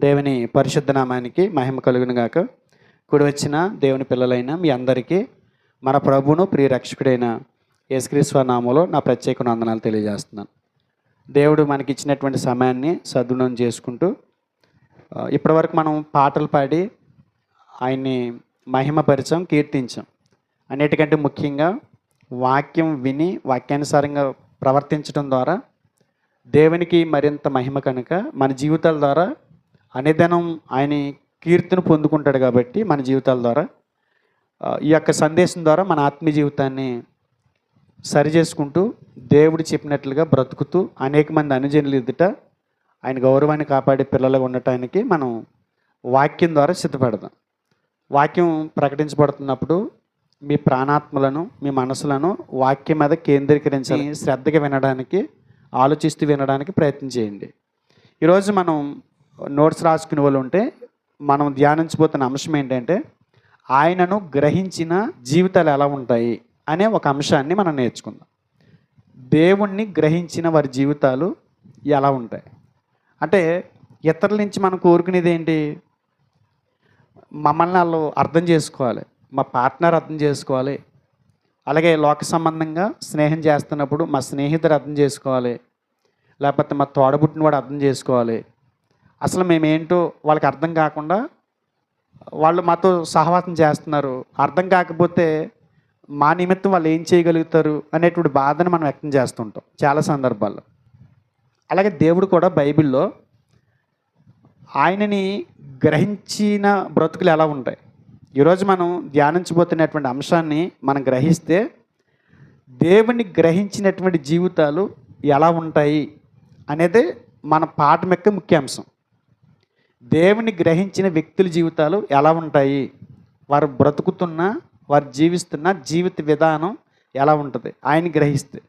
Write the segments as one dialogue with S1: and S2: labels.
S1: దేవుని పరిశుద్ధ నామానికి మహిమ కలుగును గాక. కూడి వచ్చిన దేవుని పిల్లలైన మీ అందరికీ మన ప్రభువును ప్రియ రక్షకుడైన యేసుక్రీస్తు నామములో నా ప్రత్యేక వందనాలు తెలియజేస్తున్నాను. దేవుడు మనకి ఇచ్చినటువంటి సమయాన్ని సద్వినియోగం చేసుకుంటూ ఇప్పటివరకు మనం పాటలు పాడి ఆయన్ని మహిమపరిచాం, కీర్తించాం. అన్నిటికంటే ముఖ్యంగా వాక్యం విని వాక్యానుసారంగా ప్రవర్తించడం ద్వారా దేవునికి మరింత మహిమ కనుక మన జీవితాల ద్వారా అనేదినం ఆయన కీర్తిని పొందుకుంటాడు. కాబట్టి మన జీవితాల ద్వారా ఈ యొక్క సందేశం ద్వారా మన ఆత్మీయ జీవితాన్ని సరి చేసుకుంటూ దేవుడు చెప్పినట్లుగా బ్రతుకుతూ అనేక మంది అనుజనులు ఎదుట ఆయన గౌరవాన్ని కాపాడే పిల్లలుగా ఉండటానికి మనం వాక్యం ద్వారా సిద్ధపడదాం. వాక్యం ప్రకటించబడుతున్నప్పుడు మీ ప్రాణాత్మలను, మీ మనసులను వాక్యం మీద కేంద్రీకరించాలి. శ్రద్ధగా వినడానికి, ఆలోచిస్తూ వినడానికి ప్రయత్నం చేయండి. ఈరోజు మనం నోట్స్ రాసుకునే వాళ్ళు ఉంటే మనం ధ్యానించబోతున్న అంశం ఏంటంటే ఆయనను గ్రహించిన జీవితాలు ఎలా ఉంటాయి అనే ఒక అంశాన్ని మనం నేర్చుకుందాం. దేవుణ్ణి గ్రహించిన వారి జీవితాలు ఎలా ఉంటాయి అంటే ఇతరుల నుంచి మనం కోరుకునేది ఏంటి? మమ్మల్ని వాళ్ళు అర్థం చేసుకోవాలి, మా పార్ట్నర్ అర్థం చేసుకోవాలి, అలాగే లోక సంబంధంగా స్నేహం చేస్తున్నప్పుడు మా స్నేహితుడు అర్థం చేసుకోవాలి, లేకపోతే మా తోడబుట్టిన వాడు అర్థం చేసుకోవాలి. అసలు మేమేంటో వాళ్ళకి అర్థం కాకుండా వాళ్ళు మాతో సహవాసం చేస్తున్నారు, అర్థం కాకపోతే మా నిమిత్తం వాళ్ళు ఏం చేయగలుగుతారు అనేటువంటి బాధను మనం వ్యక్తం చేస్తుంటాం చాలా సందర్భాల్లో. అలాగే దేవుడు కూడా బైబిల్లో ఆయనని గ్రహించిన బ్రతుకులు ఎలా ఉంటాయి. ఈరోజు మనం ధ్యానించబోతున్నటువంటి అంశాన్ని మనం గ్రహిస్తే దేవుని గ్రహించినటువంటి జీవితాలు ఎలా ఉంటాయి అనేది మన పాఠం యొక్క ముఖ్యాంశం. దేవుని గ్రహించిన వ్యక్తుల జీవితాలు ఎలా ఉంటాయి, వారు బ్రతుకుతున్న, వారు జీవిస్తున్న జీవిత విధానం ఎలా ఉంటుంది ఆయన గ్రహిస్తే,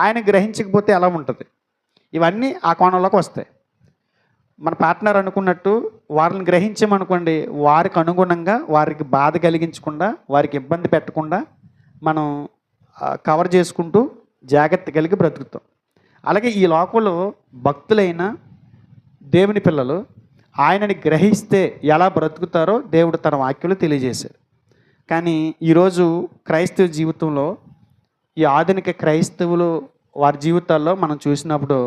S1: ఆయన గ్రహించకపోతే ఎలా ఉంటుంది, ఇవన్నీ ఆ కోణంలోకి వస్తాయి. మన పార్ట్నర్ అనుకున్నట్టు వారిని గ్రహించామనుకోండి, వారికి అనుగుణంగా వారికి బాధ కలిగించకుండా, వారికి ఇబ్బంది పెట్టకుండా మనం కవర్ చేసుకుంటూ జాగ్రత్త కలిగి బ్రతుకుతాం. అలాగే ఈ లోకంలో భక్తులైన దేవుని పిల్లలు ఆయనని గ్రహిస్తే ఎలా బ్రతుకుతారో దేవుడు తన వాక్యంలో తెలియజేశాడు. కానీ ఈరోజు క్రైస్తవ జీవితంలో, ఈ ఆధునిక క్రైస్తవులు వారి జీవితాల్లో మనం చూసినప్పుడు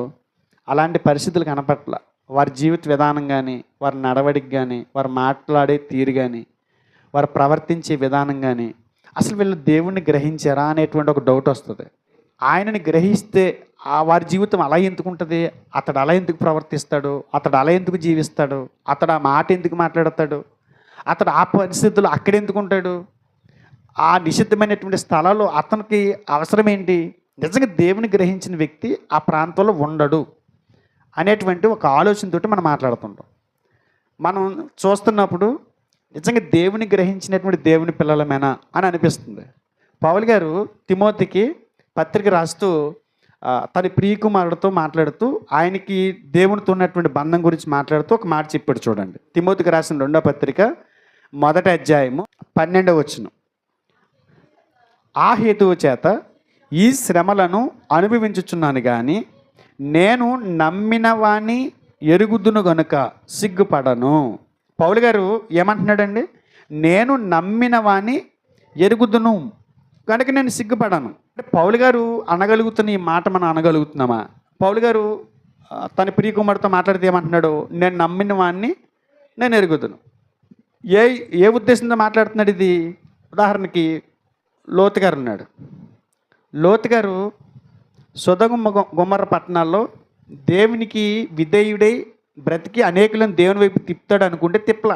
S1: అలాంటి పరిస్థితులు కనపట్ల. వారి జీవిత విధానం కానీ, వారి నడవడికి కానీ, వారు మాట్లాడే తీరు కానీ, వారు ప్రవర్తించే విధానం కానీ అసలు వీళ్ళు దేవుణ్ణి గ్రహించారా అనేటువంటి ఒక డౌట్ వస్తుంది. ఆయనని గ్రహిస్తే వారి జీవితం అలా ఎందుకు ఉంటుంది, అతడు అలా ఎందుకు ప్రవర్తిస్తాడు, అతడు అలా ఎందుకు జీవిస్తాడు, అతడు ఆ మాట ఎందుకు మాట్లాడతాడు, అతడు ఆ పరిస్థితుల్లో అక్కడెందుకు ఉంటాడు, ఆ నిషిద్ధమైనటువంటి స్థలాల్లో అతనికి అవసరం ఏంటి, నిజంగా దేవుని గ్రహించిన వ్యక్తి ఆ ప్రాంతంలో ఉండడు అనేటువంటి ఒక ఆలోచనతోటి మనం మాట్లాడుతుంటాం. మనం చూస్తున్నప్పుడు నిజంగా దేవుని గ్రహించినటువంటి దేవుని పిల్లలమేనా అని అనిపిస్తుంది. పౌలు గారు తిమోతికి పత్రిక రాస్తూ తన ప్రియకుమారుడితో మాట్లాడుతూ ఆయనకి దేవునితో ఉన్నటువంటి బంధం గురించి మాట్లాడుతూ ఒక మాట చెప్పాడు. చూడండి, తిమోతికి రాసిన 2వ పత్రిక 1వ అధ్యాయము 12వ వచనం. ఆ హేతువు చేత ఈ శ్రమలను అనుభవించుచున్నాను కానీ నేను నమ్మిన వాణ్ణి ఎరుగుదును గనుక సిగ్గుపడను. పౌలు గారు ఏమంటున్నాడండి? నేను నమ్మిన వాణ్ణి ఎరుగుదును కనుక నేను సిగ్గుపడను. అంటే పౌలు గారు అనగలుగుతున్న ఈ మాట మనం అనగలుగుతున్నామా? పౌలు గారు తన ప్రియకుమారుడితో మాట్లాడితే ఏమంటున్నాడు? నేను నమ్మిన వాణ్ణి నేను ఎరుగుదును. ఏ ఉద్దేశంతో మాట్లాడుతున్నాడు ఇది? ఉదాహరణకి లోతు గారు ఉన్నాడు. లోతు గారు సొదొమ గొమొర్రా పట్టణాల్లో దేవునికి విధేయుడై బ్రతికి అనేకులను దేవుని వైపు తిప్పుతాడు అనుకుంటే తిప్పల.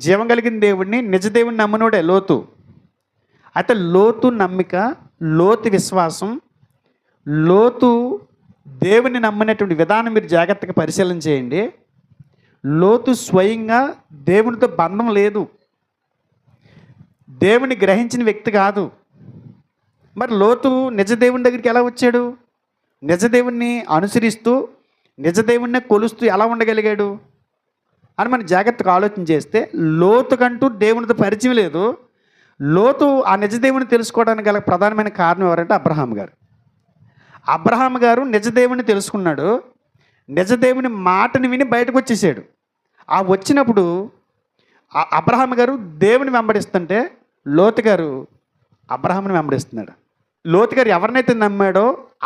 S1: జీవం కలిగిన దేవుడిని, నిజ దేవుడిని నమ్మినోడే లోతు. అయితే లోతు నమ్మిక, లోతు విశ్వాసం, లోతు దేవుని నమ్మినటువంటి విధానం మీరు జాగ్రత్తగా పరిశీలన చేయండి. లోతు స్వయంగా దేవునితో బంధం లేదు, దేవుని గ్రహించిన వ్యక్తి కాదు. మరి లోతు నిజ దేవుని దగ్గరికి ఎలా వచ్చాడు? నిజ దేవుణ్ణి అనుసరిస్తూ, నిజ దేవుణ్ణి కొలుస్తూ ఎలా ఉండగలిగాడు అని మనం జాగ్రత్తగా ఆలోచన చేస్తే లోతుకంటూ దేవునితో పరిచయం లేదు. లోతు ఆ నిజ దేవుని తెలుసుకోవడానికి గల ప్రధానమైన కారణం ఎవరంటే అబ్రహాం గారు. అబ్రహాం గారు నిజ దేవుని తెలుసుకున్నాడు. నిజ దేవుని మాటని విని బయటకు వచ్చేసాడు. ఆ వచ్చినప్పుడు అబ్రహాం గారు దేవుని వెంబడిస్తుంటే లోతు గారు అబ్రహాంని వెంబడిస్తున్నాడు. లోతు గారు ఎవరినైతే నమ్మాడో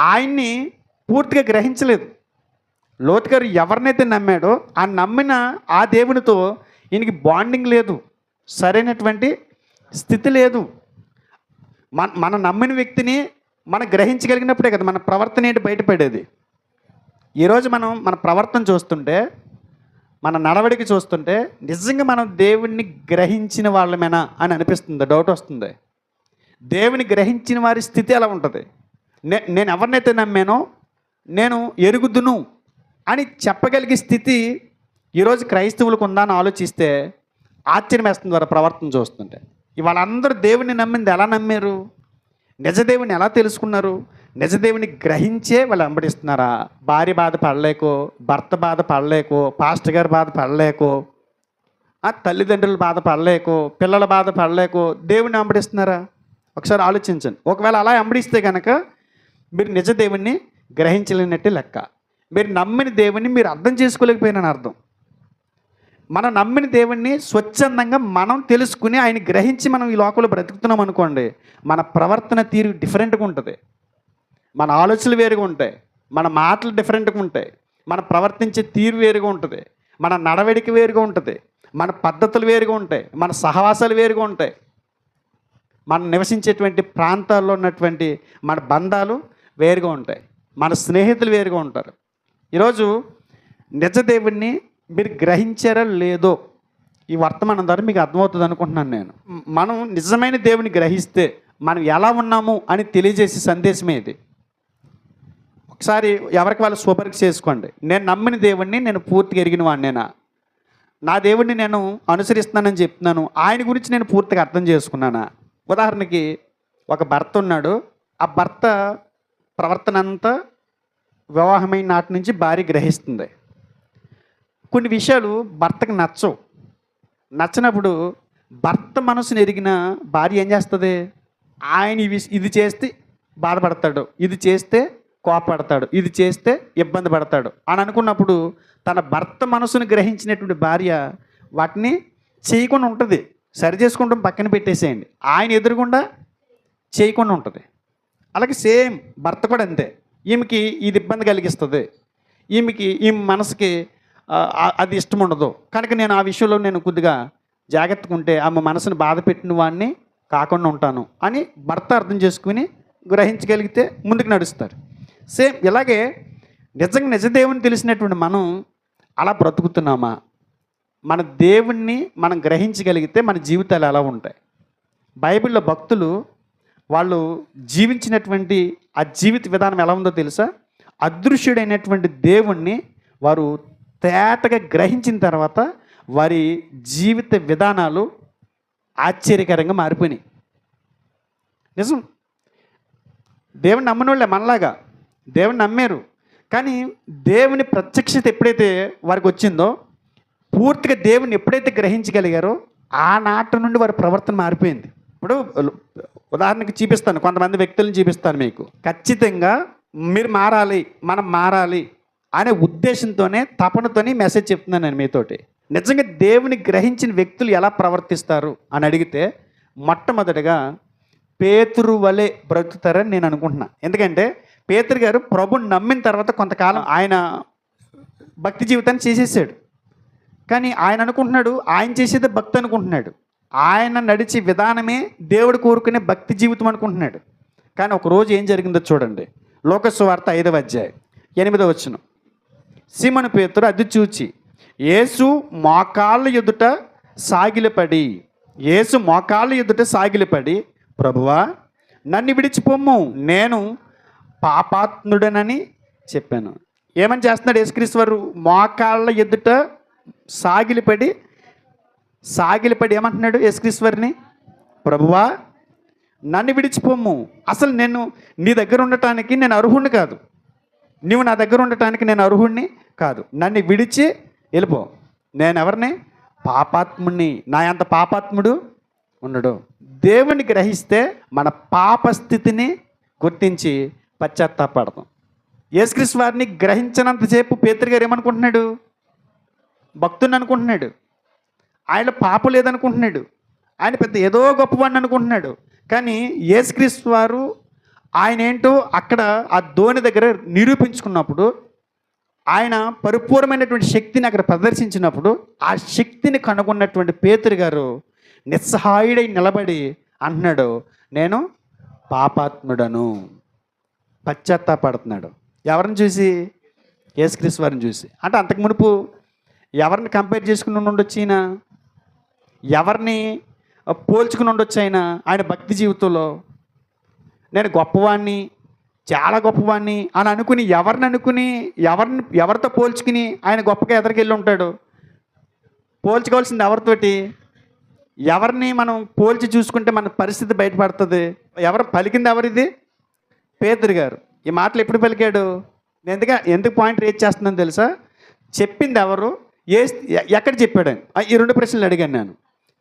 S1: ఆయన్ని పూర్తిగా గ్రహించలేదు. లోతు గారు ఎవరినైతే నమ్మాడో ఆ నమ్మిన ఆ దేవునితో ఈయనకి బాండింగ్ లేదు, సరైనటువంటి స్థితి లేదు. మన నమ్మిన వ్యక్తిని మనం గ్రహించగలిగినప్పుడే కదా మన ప్రవర్తన ఏంటి బయటపడేది. ఈరోజు మనం మన ప్రవర్తన చూస్తుంటే, మన నడవడికి చూస్తుంటే నిజంగా మనం దేవుణ్ణి గ్రహించిన వాళ్ళమేనా అని అనిపిస్తుంది, డౌట్ వస్తుంది. దేవుని గ్రహించిన వారి స్థితి ఎలా ఉంటుంది? నేను ఎవరినైతే నమ్మానో నేను ఎరుగుదును అని చెప్పగలిగే స్థితి ఈరోజు క్రైస్తవులకు ఉందా అని ఆలోచిస్తే ఆశ్చర్యం వేస్తుంది వారి ప్రవర్తన చూస్తుంటే. ఇవాళ అందరూ దేవుని నమ్మింది ఎలా నమ్మారు? నిజదేవుని ఎలా తెలుసుకున్నారు? నిజదేవుని గ్రహించే వాళ్ళు వెంబడిస్తున్నారా? భార్య బాధ పడలేకో, భర్త బాధ పడలేకో, పాస్టర్ గారి బాధ పడలేకో, తల్లిదండ్రుల బాధ పడలేకో, పిల్లల బాధ పడలేకో దేవుని వెంబడిస్తున్నారా? ఒకసారి ఆలోచించండి. ఒకవేళ అలా వెంబడిస్తే కనుక మీరు నిజ దేవుణ్ణి గ్రహించలేనట్టే లెక్క. మీరు నమ్మిన దేవుణ్ణి మీరు అర్థం చేసుకోలేకపోయినని అర్థం. మనం నమ్మిన దేవుణ్ణి స్వచ్ఛందంగా మనం తెలుసుకుని ఆయన గ్రహించి మనం ఈ లోకంలో బ్రతుకుతున్నాం అనుకోండి, మన ప్రవర్తన తీరు డిఫరెంట్గా ఉంటుంది, మన ఆలోచనలు వేరుగా ఉంటాయి, మన మాటలు డిఫరెంట్గా ఉంటాయి, మన ప్రవర్తించే తీరు వేరుగా ఉంటుంది, మన నడవడిక వేరుగా ఉంటుంది, మన పద్ధతులు వేరుగా ఉంటాయి, మన సహవాసాలు వేరుగా ఉంటాయి, మనం నివసించేటువంటి ప్రాంతాల్లో ఉన్నటువంటి మన బంధాలు వేరుగా ఉంటాయి, మన స్నేహితులు వేరుగా ఉంటారు. ఈరోజు నిజ దేవుణ్ణి మీరు గ్రహించారా లేదో ఈ వర్తమానం ద్వారా మీకు అర్థమవుతుంది అనుకుంటున్నాను నేను. మనం నిజమైన దేవుని గ్రహిస్తే మనం ఎలా ఉన్నాము అని తెలియజేసే సందేశమే ఇది. ఒకసారి ఎవరికి వాళ్ళు స్వపరీక్ష చేసుకోండి. నేను నమ్మిన దేవుణ్ణి నేను పూర్తిగా ఎరిగిన వాడినేనా? నా దేవుణ్ణి నేను అనుసరిస్తున్నానని చెప్తున్నాను, ఆయన గురించి నేను పూర్తిగా అర్థం చేసుకున్నానా? ఉదాహరణకి ఒక భర్త ఉన్నాడు. ఆ భర్త ప్రవర్తన అంతా వివాహమైన నాటి నుంచి భార్య గ్రహిస్తుంది. కొన్ని విషయాలు భర్తకు నచ్చినప్పుడు భర్త మనసును ఎరిగిన భార్య ఏం చేస్తుంది? ఆయన ఇది చేస్తే బాధపడతాడు, ఇది చేస్తే కోపడతాడు, ఇది చేస్తే ఇబ్బంది పడతాడు అని అనుకున్నప్పుడు తన భర్త మనసును గ్రహించినటువంటి భార్య వాటిని చేయకుండా ఉంటుంది. సరి చేసుకుంటాం పక్కన పెట్టేసేయండి, ఆయన ఎదురుగుండా చేయకుండా ఉంటుంది. అలాగే సేమ్ భర్త కూడా అంతే. ఈమెకి ఇది ఇబ్బంది కలిగిస్తుంది, ఈమె మనసుకి అది ఇష్టం ఉండదు కనుక నేను ఆ విషయంలో నేను కొద్దిగా జాగ్రత్తగా ఉంటే ఆమె మనసును బాధ పెట్టిన వాడిని కాకుండా ఉంటాను అని భర్త అర్థం చేసుకుని గ్రహించగలిగితే ముందుకు నడుస్తారు. సేమ్ ఇలాగే నిజంగా నిజదేవుని తెలిసినటువంటి మనం అలా బ్రతుకుతున్నామా? మన దేవుణ్ణి మనం గ్రహించగలిగితే మన జీవితాలు ఎలా ఉంటాయి? బైబిల్లో భక్తులు వాళ్ళు జీవించినటువంటి ఆ జీవిత విధానం ఎలా ఉందో తెలుసా? అదృశ్యుడైనటువంటి దేవుణ్ణి వారు తేటగా గ్రహించిన తర్వాత వారి జీవిత విధానాలు ఆశ్చర్యకరంగా మారిపోయినాయి. నిజం. దేవుని నమ్మని వాళ్ళే మనలాగా దేవుని నమ్మారు, కానీ దేవుని ప్రత్యక్షత ఎప్పుడైతే వారికి వచ్చిందో, పూర్తిగా దేవుని ఎప్పుడైతే గ్రహించగలిగారో ఆనాటి నుండి వారి ప్రవర్తన మారిపోయింది. ఇప్పుడు ఉదాహరణకి చూపిస్తాను, కొంతమంది వ్యక్తులను చూపిస్తాను మీకు. ఖచ్చితంగా మీరు మారాలి, మనం మారాలి అనే ఉద్దేశంతోనే తపనతోనే మెసేజ్ చెప్తున్నాను నేను మీతోటి. నిజంగా దేవుని గ్రహించిన వ్యక్తులు ఎలా ప్రవర్తిస్తారు అని అడిగితే మొట్టమొదటిగా పేతురు వలె బ్రతుకుతారని నేను అనుకుంటున్నాను. ఎందుకంటే పేతురు గారు ప్రభుని నమ్మిన తర్వాత కొంతకాలం ఆయన భక్తి జీవితాన్ని చేసేసాడు. కానీ ఆయన అనుకుంటున్నాడు ఆయన చేసేది భక్తి అనుకుంటున్నాడు, ఆయన నడిచే విధానమే దేవుడు కోరుకునే భక్తి జీవితం అనుకుంటున్నాడు. కానీ ఒకరోజు ఏం జరిగిందో చూడండి. లోక సువార్త 5వ అధ్యాయం 8వ వచనం. సీమోను పేతురు అది చూచి యేసు మోకాళ్ళ ఎదుట సాగిలపడి ప్రభువా నన్ను విడిచిపోమ్ము, నేను పాపాత్ముడనని చెప్పాను. ఏమని చేస్తున్నాడు యేసుక్రీస్తు వారు? మోకాళ్ళ ఎదుట సాగిలపడి ఏమంటున్నాడు యేసుక్రీస్తు వారిని? ప్రభువా నన్ను విడిచిపోమ్ము, అసలు నేను నీ దగ్గర ఉండటానికి నేను అర్హుణ్ణి కాదు, నువ్వు నా దగ్గర ఉండటానికి నేను అర్హుణ్ణి కాదు, నన్ను విడిచి వెళ్ళిపో. నేను ఎవరిని? పాపాత్ముడిని. నా అంత పాపాత్ముడు ఉండడు. దేవుని గ్రహిస్తే మన పాప స్థితిని గుర్తించి పశ్చాత్తాపడతాం. యేసుక్రీస్తు వారిని గ్రహించినంతసేపు పేతురు గారు ఏమనుకుంటున్నాడు? భక్తుని అనుకుంటున్నాడు. ఆయన పాపం లేదనుకుంటున్నాడు. ఆయన పెద్ద ఏదో గొప్పవాడిని అనుకుంటున్నాడు. కానీ యేసుక్రీస్తు వారు ఆయన ఏంటో అక్కడ ఆ ధోని దగ్గర నిరూపించుకున్నప్పుడు, ఆయన పరిపూర్ణమైనటువంటి శక్తిని అక్కడ ప్రదర్శించినప్పుడు, ఆ శక్తిని కనుగొన్నటువంటి పేతురు గారు నిస్సహాయుడై నిలబడి అంటున్నాడు, నేను పాపాత్ముడను. పశ్చాత్తాపడుతున్నాడు. ఎవరిని చూసి? యేసుక్రీస్తు వారిని చూసి. అంటే అంతకు మునుపు ఎవరిని కంపేర్ చేసుకుని ఉండొచ్చు ఈయన? ఎవరిని పోల్చుకుని ఉండొచ్చు ఆయన భక్తి జీవితంలో? నేను గొప్పవాణ్ణి, చాలా గొప్పవాణ్ణి అని అనుకుని ఎవరితో పోల్చుకుని ఆయన గొప్పగా ఎదరికెళ్ళి ఉంటాడు? పోల్చుకోవాల్సింది ఎవరితోటి? ఎవరిని మనం పోల్చి చూసుకుంటే మన పరిస్థితి బయటపడుతుంది? ఎవరు పలికింది? ఎవరిది? పేతురు గారు. ఈ మాటలు ఎప్పుడు పలికాడు? నేను ఎందుకు పాయింట్ రేజ్ చేస్తున్నాను తెలుసా? చెప్పింది ఎవరు? ఎక్కడ చెప్పాడు? ఈ 2 ప్రశ్నలు అడిగాను నేను.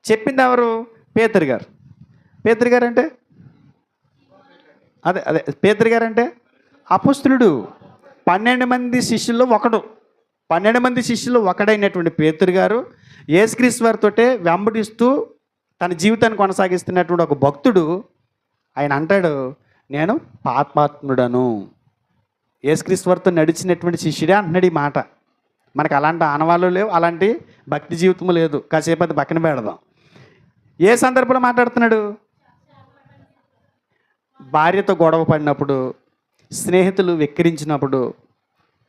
S1: చెప్పింది ఎవరు? పేతురు గారు. పేతురు గారు అంటే అదే పేతురు గారు అంటే అపొస్తలుడు. 12 మంది శిష్యుల్లో ఒకడు. 12 మంది శిష్యుల్లో ఒకడైనటువంటి పేతురు గారు యేసుక్రీస్తు వారితోటే వెంబడిస్తూ తన జీవితాన్ని కొనసాగిస్తున్నటువంటి ఒక భక్తుడు ఆయన అంటాడు, నేను పాపాత్ముడను. యేసుక్రీస్తు వారితో నడిచినటువంటి శిష్యుడే అంటున్నాడు ఈ మాట. మనకు అలాంటి ఆనవాళ్ళు లేవు, అలాంటి భక్తి జీవితం లేదు. కాసేపు అది పక్కన పెడదాం. ఏ సందర్భంలో మాట్లాడుతున్నాడు? భార్యతో గొడవ పడినప్పుడు, స్నేహితులు వెక్కిరించినప్పుడు,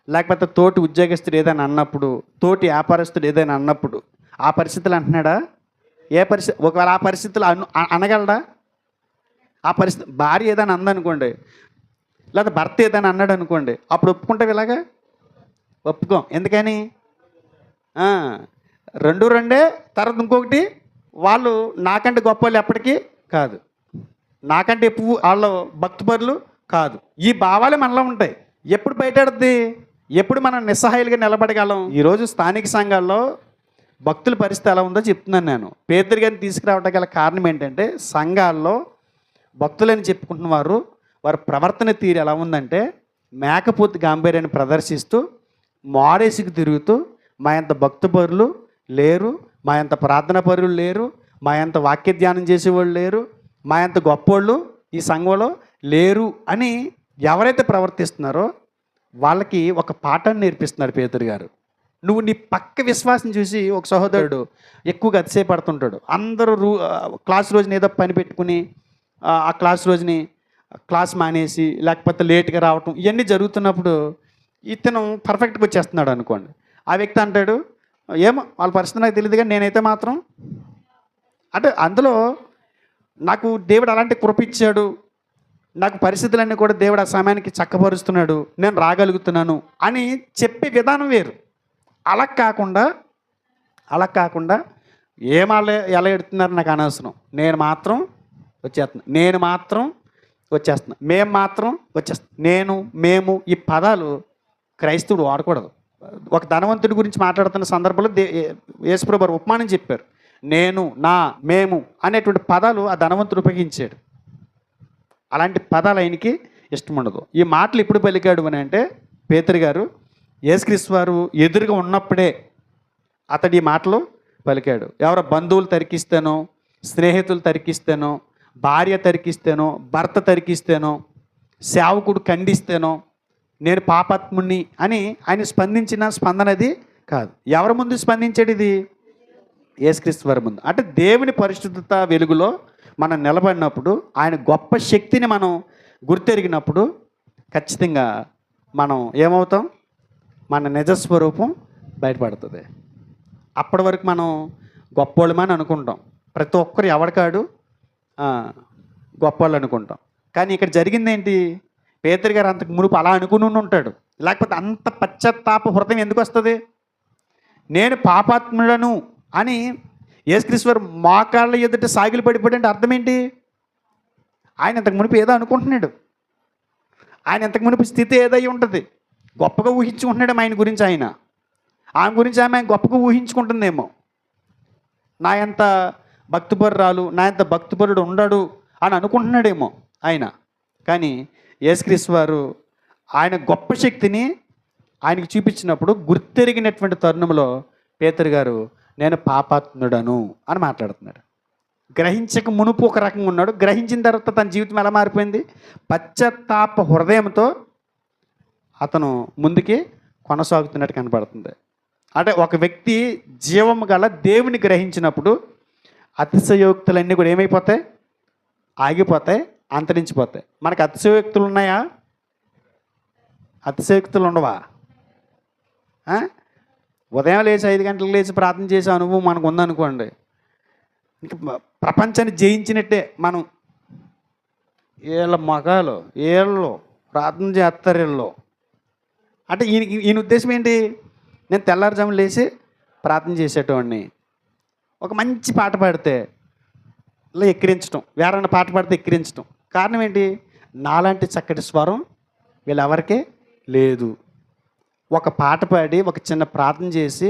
S1: లేకపోతే తోటి ఉద్యోగస్తుడు ఏదైనా అన్నప్పుడు, తోటి వ్యాపారస్తుడు ఏదైనా అన్నప్పుడు, ఆ పరిస్థితులు అంటున్నాడా? ఏ పరిస్థితి? ఒకవేళ ఆ పరిస్థితులు అనగలడా? ఆ పరిస్థితి భార్య ఏదైనా అందనుకోండి, లేదా భర్త ఏదైనా అన్నాడు అనుకోండి, అప్పుడు ఒప్పుకుంటావు? ఇలాగా ఒప్పుకోం. ఎందుకని? రెండే. తర్వాత ఇంకొకటి, వాళ్ళు నాకంటే గొప్ప వాళ్ళు ఎప్పటికీ కాదు, నాకంటే ఎక్కువ వాళ్ళు భక్తిపరులు కాదు. ఈ భావాలే మనలో ఉంటాయి. ఎప్పుడు బయటపడుద్ది? ఎప్పుడు మనం నిస్సహాయాలుగా నిలబడగలం? ఈరోజు స్థానిక సంఘాల్లో భక్తుల పరిస్థితి ఎలా ఉందో చెప్తున్నాను నేను. పేతురు గారిని తీసుకురావడం గల కారణం ఏంటంటే, సంఘాల్లో భక్తులని చెప్పుకుంటున్న వారి ప్రవర్తన తీరు ఎలా ఉందంటే, మేకపోతు గాంభీర్యాన్ని ప్రదర్శిస్తూ మారేసుకు తిరుగుతూ, మా అంత భక్తిపరులు లేరు, మా అంత ప్రార్థన పరులు లేరు, మా అంత వాక్య ధ్యానం చేసేవాళ్ళు లేరు, మా అంత గొప్పోళ్ళు ఈ సంఘంలో లేరు అని ఎవరైతే ప్రవర్తిస్తున్నారో వాళ్ళకి ఒక పాఠాన్ని నేర్పిస్తున్నాడు పేతురు గారు. నువ్వు నీ పక్క విశ్వాసం చూసి ఒక సహోదరుడు ఎక్కువగా అతిశయపడుతుంటాడు. అందరూ క్లాస్ రోజున ఏదో పని పెట్టుకుని ఆ క్లాస్ మానేసి లేకపోతే లేట్గా రావటం ఇవన్నీ జరుగుతున్నప్పుడు ఇతను పర్ఫెక్ట్గా వచ్చేస్తున్నాడు అనుకోండి. ఆ వ్యక్తి అంటాడు, ఏమో వాళ్ళ పరిస్థితి నాకు తెలియదు కానీ నేనైతే మాత్రం, అంటే అందులో నాకు దేవుడు అలాంటి కృప ఇచ్చాడు, నాకు పరిస్థితులన్నీ కూడా దేవుడు ఆ సమయానికి చక్కపరుస్తున్నాడు, నేను రాగలుగుతున్నాను అని చెప్పే విధానం వేరు. అలా కాకుండా ఏమాళ్ళు ఎలా ఎడుతున్నారు నాకు అనవసరం, నేను మాత్రం వచ్చేస్తున్నా, మేము మాత్రం వచ్చేస్తాం. నేను, మేము ఈ పదాలు క్రైస్తవుడు వాడకూడదు. ఒక ధనవంతుడి గురించి మాట్లాడుతున్న సందర్భంలో యేసుప్రభు వారు ఉపమానం చెప్పారు. నేను, నా, మేము అనేటువంటి పదాలు ఆ ధనవంతుడు ఉపయోగించాడు. అలాంటి పదాలు ఆయనకి ఇష్టం ఉండదు. ఈ మాటలు ఎప్పుడు పలికాడు అని అంటే, పేతురు గారు యేసుక్రీస్తు వారు ఎదురుగా ఉన్నప్పుడే అతడు ఈ మాటలు పలికాడు. ఎవరో బంధువులు తరికిస్తేనో, స్నేహితులు తరికిస్తేనో, భార్య తరికిస్తేనో, భర్త తరికిస్తేనో, సేవకుడు ఖండిస్తేనో నేను పాపాత్ముణ్ణి అని ఆయన స్పందించిన స్పందనది కాదు. ఎవరి ముందు స్పందించాడు? ఇది యేసుక్రీస్తు వారి ముందు. అంటే దేవుని పరిశుద్ధత వెలుగులో మనం నిలబడినప్పుడు, ఆయన గొప్ప శక్తిని మనం గుర్తెరిగినప్పుడు ఖచ్చితంగా మనం ఏమవుతాం? మన నిజస్వరూపం బయటపడుతుంది. అప్పటి వరకు మనం గొప్పోళ్ళమని అనుకుంటాం. ప్రతి ఒక్కరు ఎవరికాడు గొప్పవాళ్ళు అనుకుంటాం. కానీ ఇక్కడ జరిగింది ఏంటి? పేతురు గారు అంతకు మునుపు అలా అనుకుని ఉంటాడు. లేకపోతే అంత పశ్చాత్తాప హృదయం ఎందుకు వస్తుంది? నేను పాపాత్ముడను అని యేసుక్రీస్తు వారు మోకాళ్ళ ఎదుట సాగిలు పడిపోయాడంటే అర్థం ఏంటి? ఆయన ఇంతకు మునుపు ఏదో అనుకుంటున్నాడు. ఆయన ఇంతకు మునుపు స్థితి ఏదై ఉంటుంది, గొప్పగా ఊహించుకుంటున్నాడు ఆయన గురించి. ఆమె గురించి ఆమె గొప్పగా ఊహించుకుంటుందేమో. నా ఎంత భక్తిపరురాలు, నా ఎంత భక్తిపరుడు ఉండడు అని అనుకుంటున్నాడేమో ఆయన. కానీ యేసుక్రీస్తు వారు ఆయన గొప్ప శక్తిని ఆయనకి చూపించినప్పుడు గుర్తెరిగినటువంటి తరుణంలో పేతురు గారు నేను పాపాత్ముడను అని మాట్లాడుతున్నాడు. గ్రహించక మునుపు ఒక రకంగా ఉన్నాడు, గ్రహించిన తర్వాత తన జీవితం ఎలా మారిపోయింది? పశ్చాత్తాప హృదయంతో అతను ముందుకి కొనసాగుతున్నట్టు కనపడుతుంది. అంటే ఒక వ్యక్తి జీవము గల దేవుని గ్రహించినప్పుడు అతిశయోక్తులన్నీ కూడా ఏమైపోతాయి? ఆగిపోతాయి, అంతరించిపోతాయి. మనకు అతిశయోక్తులు ఉన్నాయా? అతిశయోక్తులు ఉండవా? ఉదయం లేచి 5 గంటలకు లేచి ప్రార్థన చేసే అనుభవం మనకు ఉందనుకోండి, ఇంకా ప్రపంచాన్ని జయించినట్టే. మనం వీళ్ళ మగాలు వీళ్ళు ప్రార్థన చేస్తారు వీళ్ళు అంటే ఈయన ఉద్దేశం ఏంటి? నేను తెల్లారుజామున లేచి ప్రార్థన చేసేటవాడిని. ఒక మంచి పాట పాడితే ఇలా ఎక్కిరించడం, వేరన్నా పాట పాడితే ఎక్కిరించడం. కారణం ఏంటి? నాలాంటి చక్కటి స్వరం వీళ్ళెవరికే లేదు. ఒక పాట పాడి ఒక చిన్న ప్రార్థన చేసి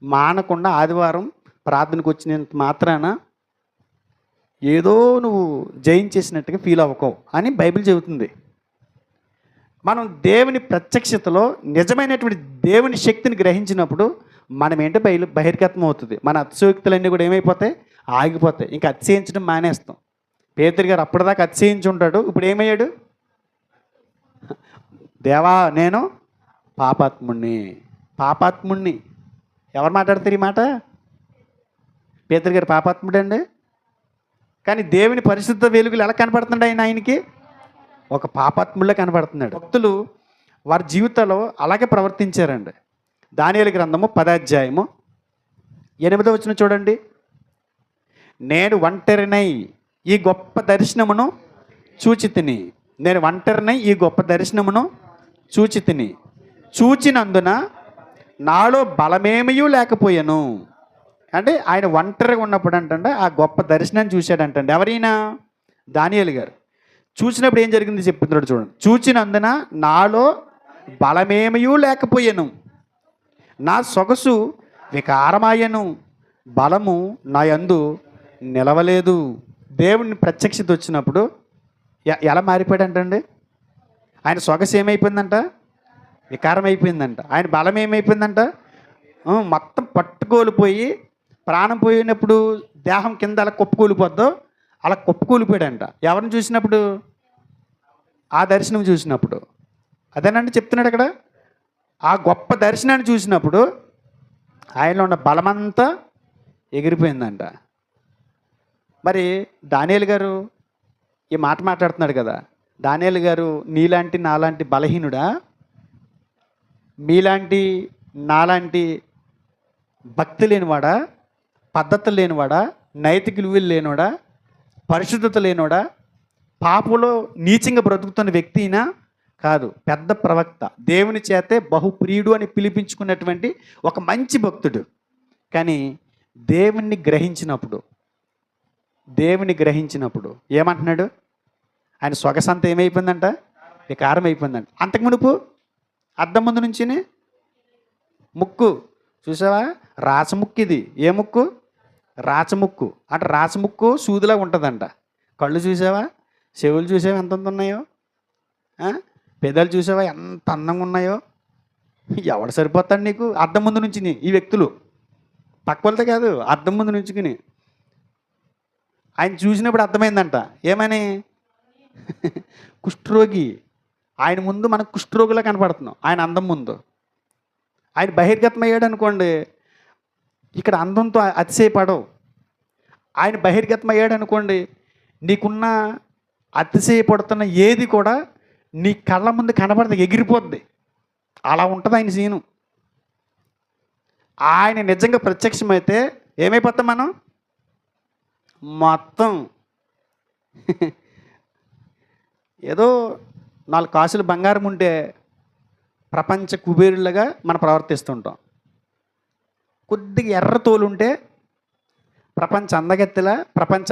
S1: మానకుండా ఆదివారం ప్రార్థనకు వచ్చినంత మాత్రాన ఏదో నువ్వు జయించేసినట్టుగా ఫీల్ అవ్వకో అని బైబిల్ చెబుతుంది. మనం దేవుని ప్రత్యక్షతలో నిజమైనటువంటి దేవుని శక్తిని గ్రహించినప్పుడు మనం ఏంటో బహిర్గతం అవుతుంది. మన అతిశయోక్తులన్నీ కూడా ఏమైపోతాయి? ఆగిపోతాయి. ఇంకా అతిశయించడం మానేస్తాం. పేతురు గారు అప్పటిదాకా అతిశయించి ఉంటాడు, ఇప్పుడు ఏమయ్యాడు? దేవా నేను పాపాత్ముణ్ణి. ఎవరు మాట్లాడతారు ఈ మాట? పేతురు గారు పాపాత్ముడండి. కానీ దేవుని పరిశుద్ధ వెలుగులు ఎలా కనపడుతున్నాడు ఆయనకి? ఒక పాపాత్ముడిలా కనపడుతున్నాడు. భక్తులు వారి జీవితంలో అలాగే ప్రవర్తించారండి. దానియేలు గ్రంథము 10వ అధ్యాయము 8వ వచనం చూడండి. నేను ఒంటరినై ఈ గొప్ప దర్శనమును చూచితిని. నేను ఒంటరినై ఈ గొప్ప దర్శనమును చూచితిని. చూచినందున నాలో బలమేమీ లేకపోయాను. అంటే ఆయన ఒంటరిగా ఉన్నప్పుడు అంటే ఆ గొప్ప దర్శనాన్ని చూశాడంటండి. ఎవరైనా? దానియేలు గారు. చూసినప్పుడు ఏం జరిగింది చెప్తున్నాడు చూడండి. చూచినందున నాలో బలమేమీ లేకపోయాను, నా సొగసు వికారమాయను, బలము నా యందు నిలవలేదు. దేవుని ప్రత్యక్షత వచ్చినప్పుడు ఎలా మారిపోయాడంటండి? ఆయన సొగసు ఏమైపోయిందంట? వికారం అయిపోయిందంట. ఆయన బలం ఏమైపోయిందంట? మొత్తం పట్టుకోలిపోయి ప్రాణం పోయినప్పుడు దేహం కింద అలా కొప్పుకూలిపోద్దో అలా కొప్పుకూలిపోయాడంట. ఎవరిని చూసినప్పుడు? ఆ దర్శనం చూసినప్పుడు. అదేనండి చెప్తున్నాడు అక్కడ. ఆ గొప్ప దర్శనాన్ని చూసినప్పుడు ఆయనలో ఉన్న బలమంతా ఎగిరిపోయిందంట. మరి దానియేలు గారు ఈ మాట మాట్లాడుతున్నాడు కదా. దానియేలు గారు నీలాంటి నాలాంటి బలహీనుడా? మీలాంటి నాలాంటి భక్తి లేనివాడా? పద్ధతులు లేనివాడా? నైతిక విలువలు లేనివాడా? పరిశుద్ధత లేనివాడా? పాపంలో నీచంగా బ్రతుకుతున్న వ్యక్తినా? కాదు, పెద్ద ప్రవక్త, దేవుని చేతే బహుప్రియుడు అని పిలిపించుకున్నటువంటి ఒక మంచి భక్తుడు. కానీ దేవుని గ్రహించినప్పుడు ఏమంటున్నాడు? ఆయన సొగసంతా ఏమైపోయిందంట? వికారం అయిపోయిందంట. అంతకు మునుపు అద్దం ముందు నుంచి ముక్కు చూసావా? రాచముక్కు. ఇది ఏ ముక్కు? రాచముక్కు. అంటే రాచముక్కు సూదిలా ఉంటుందంట. కళ్ళు చూసావా? చెవులు చూసావా ఎంత ఉన్నాయో? పెదాలు చూసావా ఎంత అందంగా ఉన్నాయో? ఎవడు సరిపోతాడు నీకు? అద్దం ముందు నుంచి ఈ వ్యక్తులు పక్క వాళ్ళతో కాదు, అద్దం ముందు నుంచుకుని ఆయన చూసినప్పుడు అర్థమైందంట. ఏమని? కుష్ఠరోగి. ఆయన ముందు మనకు కుష్ఠరోగిలా కనపడుతున్నాం ఆయన అందం ముందు. ఆయన బహిర్గతం అయ్యాడు అనుకోండి, ఇక్కడ అందంతో అతిశయపడవు. ఆయన బహిర్గతం అయ్యాడు అనుకోండి, నీకున్న అతిశయపడుతున్న ఏది కూడా నీ కళ్ళ ముందు కనపడదు, ఎగిరిపోద్ది. అలా ఉంటుంది ఆయన సీను. ఆయన నిజంగా ప్రత్యక్షమైతే ఏమైపోతాం మనం? మొత్తం ఏదో 4 కాసులు బంగారం ఉంటే ప్రపంచ కుబేరులుగా మనం ప్రవర్తిస్తుంటాం. కొద్దిగా ఎర్ర తోలు ఉంటే ప్రపంచ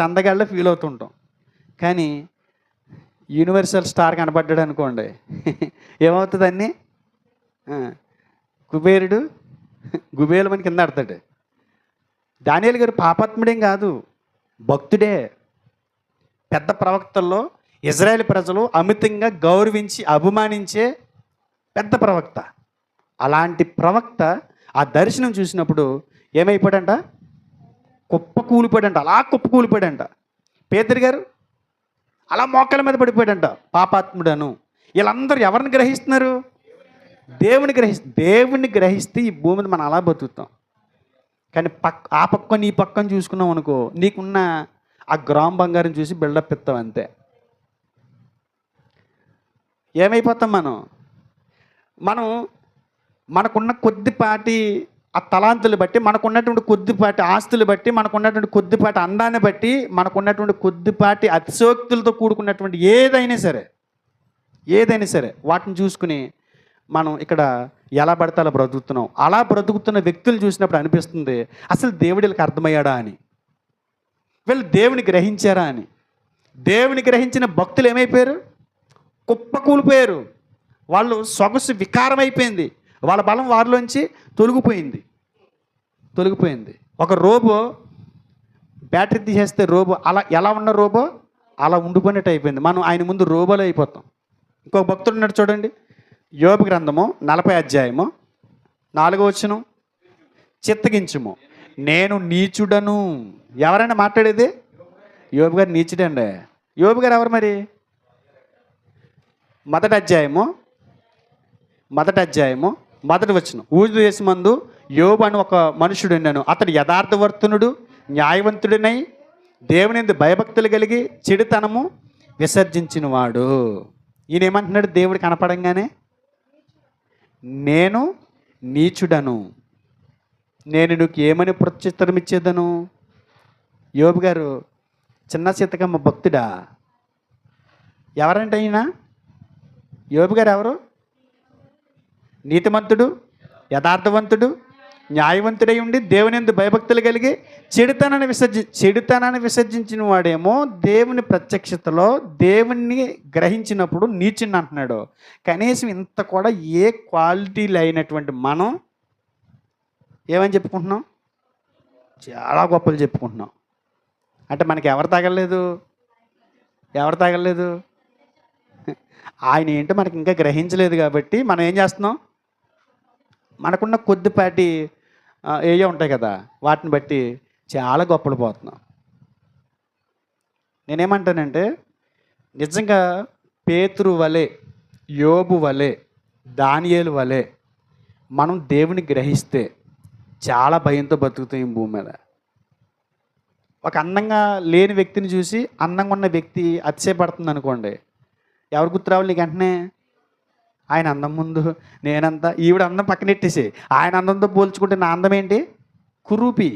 S1: అందగాళ్ళ ఫీల్ అవుతుంటాం. కానీ యూనివర్సల్ స్టార్ కనపడ్డాడు అనుకోండి, ఏమవుతుంది? అన్నీ కుబేరుడు గుబేలమని కింద ఆడతాడు. దానియేలు గారు పాపాత్ముడేం కాదు, భక్తుడే. పెద్ద ప్రవక్తల్లో ఇజ్రాయేల్ ప్రజలు అమితంగా గౌరవించి అభిమానించే పెద్ద ప్రవక్త. అలాంటి ప్రవక్త ఆ దర్శనం చూసినప్పుడు ఏమైపోయాడంట? కుప్పకూలిపోయాడంట. అలా కుప్పకూలిపోయాడంట. పేతురు గారు అలా మోకాళ్ళ మీద పడిపోయాడంట. పాపాత్ముడను. వీళ్ళందరూ ఎవరిని గ్రహిస్తున్నారు? దేవుని గ్రహిస్తే ఈ భూమి మీద మనం అలా బతుకుతాం. కానీ ఆ పక్కన ఈ పక్కన చూసుకున్నాం అనుకో, నీకున్న ఆ గ్రామ్ బంగారం చూసి బిల్డప్ ఇస్తాం అంతే. ఏమైపోతాం మనం మనకున్న కొద్దిపాటి ఆ తలాంతులు బట్టి, మనకున్నటువంటి కొద్దిపాటి ఆస్తులు బట్టి, మనకున్నటువంటి కొద్దిపాటి అందాన్ని బట్టి, మనకున్నటువంటి కొద్దిపాటి అతిశోక్తులతో కూడుకున్నటువంటి ఏదైనా సరే వాటిని చూసుకుని మనం ఇక్కడ ఎలా పడితే అలా బ్రతుకుతున్నాం. అలా బ్రతుకుతున్న వ్యక్తులు చూసినప్పుడు అనిపిస్తుంది, అసలు దేవుడికి అర్థమయ్యాడా అని, వీళ్ళు దేవుని గ్రహించారా అని. దేవుని గ్రహించిన భక్తులు ఏమైపోయారు? కుప్పకూలిపోయారు. వాళ్ళు సొగసు వికారం అయిపోయింది. వాళ్ళ బలం వారిలోంచి తొలగిపోయింది. ఒక రోబో బ్యాటరీ తీసేస్తే రోబో అలా ఎలా ఉన్న రోబో అలా ఉండిపోయినట్టు అయిపోయింది. మనం ఆయన ముందు రోబోలో అయిపోతాం. ఇంకొక భక్తుడు ఉన్నాడు చూడండి, యోబు గ్రంథము 40 అధ్యాయము 4వ వచనం. చిత్తగించుము, నేను నీచుడను. ఎవరైనా మాట్లాడేది? యోబు గారు నీచుడే అండి. యోబు గారు ఎవరు మరి? మొదటి అధ్యాయము 1వ వచనం. ఊజు దేశమందు యోబు అని ఒక మనుషుడు ఉన్నాను. అతడు యథార్థవర్తనుడు, న్యాయవంతుడినై దేవుని యందు భయభక్తులు కలిగి చెడుతనము విసర్జించిన వాడు. ఈయన ఏమంటున్నాడు? దేవుడు కనపడంగానే నేను నీచుడను, నేను నీకు ఏమని ప్రత్యుత్తరం ఇచ్చేదను. యోబు గారు చిన్న సీతకమ్మ భక్తుడా? ఎవరంటే అయినా యోబు గారు ఎవరు? నీతిమంతుడు, యథార్థవంతుడు, న్యాయవంతుడై ఉండి దేవుని యందు భయభక్తులు కలిగి చెడుతనాన్ని విసర్జించిన వాడేమో దేవుని ప్రత్యక్షతలో దేవుణ్ణి గ్రహించినప్పుడు నీచుని అంటున్నాడు. కనీసం ఇంత కూడా ఏ క్వాలిటీలు అయినటువంటి మనం ఏమని చెప్పుకుంటున్నాం? చాలా గొప్పలు చెప్పుకుంటున్నాం. అంటే మనకి ఎవరు తగలలేదు? ఆయన ఏంటో మనకి ఇంకా గ్రహించలేదు కాబట్టి మనం ఏం చేస్తున్నాం? మనకున్న కొద్దిపాటి ఏయో ఉంటాయి కదా, వాటిని బట్టి చాలా గొప్పలు పోతున్నాం. నేనేమంటానంటే, నిజంగా పేతురు వలె, యోబు వలె, దానియేలు వలె మనం దేవుని గ్రహిస్తే చాలా భయంతో బతుకుతాం ఈ భూమి మీద. ఒక అందంగా లేని వ్యక్తిని చూసి అందంగా ఉన్న వ్యక్తి అతిశయపడుతుంది అనుకోండి, ఎవరు గుర్తు రావాలి నీకు వెంటనే? ఆయన అందం ముందు నేనంతా, ఈవిడ అందం పక్కనెట్టేసి ఆయన అందంతో పోల్చుకుంటే నా అందం ఏంటి? కురూపి,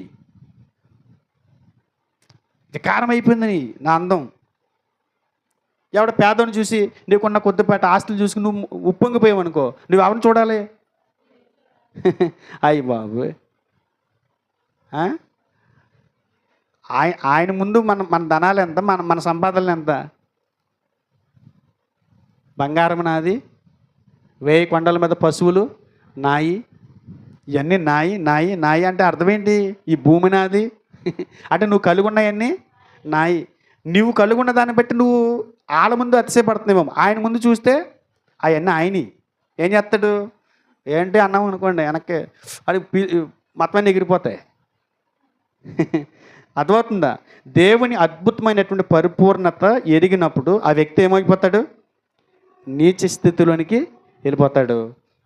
S1: వికారం అయిపోయింది నా అందం. ఎవడ పేదోని చూసి నీకున్న కొద్దిపాటి ఆస్తులు చూసుకుని నువ్వు ఉప్పొంగిపోయావు అనుకో, నువ్వు ఎవరిని చూడాలి? అయ్యి బాబు, ఆయన ముందు మన ధనాలు ఎంత, మన సంపాదనలు ఎంత? బంగారం నాది, 1000 కొండల మీద పశువులు నాయి, ఇవన్నీ నాయి అంటే అర్థం ఏంటి? ఈ భూమి నాది అంటే నువ్వు కలిగి ఉన్నాయన్నీ నాయి. నువ్వు కలిగి ఉన్న దాన్ని బట్టి నువ్వు వాళ్ళ ముందు అతిశయపడుతున్నావేమో. ఆయన ముందు చూస్తే అవన్నీ ఆయని. ఏం చేస్తాడు? ఏంటి అన్నాం అనుకోండి, వెనక్కి అది మొత్తం ఎగిరిపోతాయి. అర్థమవుతుందా? దేవుని అద్భుతమైనటువంటి పరిపూర్ణత ఎరిగినప్పుడు ఆ వ్యక్తి ఏమైపోతాడు? నీచ స్థితిలోనికి వెళ్ళిపోతాడు.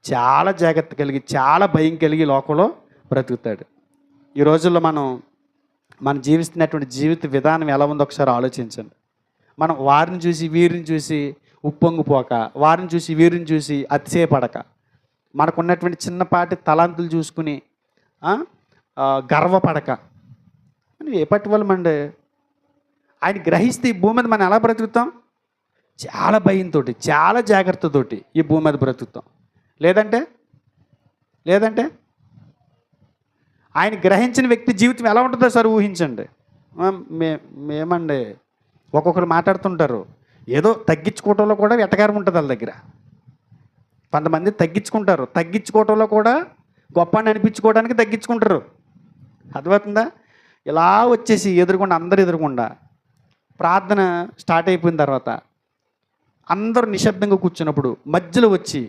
S1: చాలా జాగ్రత్త కలిగి, చాలా భయం కలిగి లోకంలో బ్రతుకుతాడు. ఈ రోజుల్లో మనం జీవిస్తున్నటువంటి జీవిత విధానం ఎలా ఉందో ఒకసారి ఆలోచించండి. మనం వారిని చూసి వీరిని చూసి ఉప్పొంగిపోక, వారిని చూసి వీరిని చూసి అతిశయపడక, మనకున్నటువంటి చిన్నపాటి తలాంతులు చూసుకుని గర్వపడక, ఏ పట్టి వాళ్ళమండి ఆయన గ్రహిస్తే ఈ భూమి మీద మనం ఎలా బ్రతుకుతాం? చాలా భయంతో, చాలా జాగ్రత్తతోటి ఈ భూమి మీద బ్రతుకుతాం. లేదంటే ఆయన గ్రహించిన వ్యక్తి జీవితం ఎలా ఉంటుందో సార్ ఊహించండి. మేమండి ఒక్కొక్కరు మాట్లాడుతుంటారు, ఏదో తగ్గించుకోవటంలో కూడా ఎటకారం ఉంటుంది వాళ్ళ దగ్గర. కొంతమంది తగ్గించుకోవటంలో కూడా గొప్ప అని అనిపించుకోవడానికి తగ్గించుకుంటారు. అర్థమవుతుందా? ఇలా వచ్చేసి అందరు ఎదురుకుండా ప్రార్థన స్టార్ట్ అయిపోయిన తర్వాత అందరూ నిశ్శబ్దంగా కూర్చున్నప్పుడు మధ్యలో వచ్చి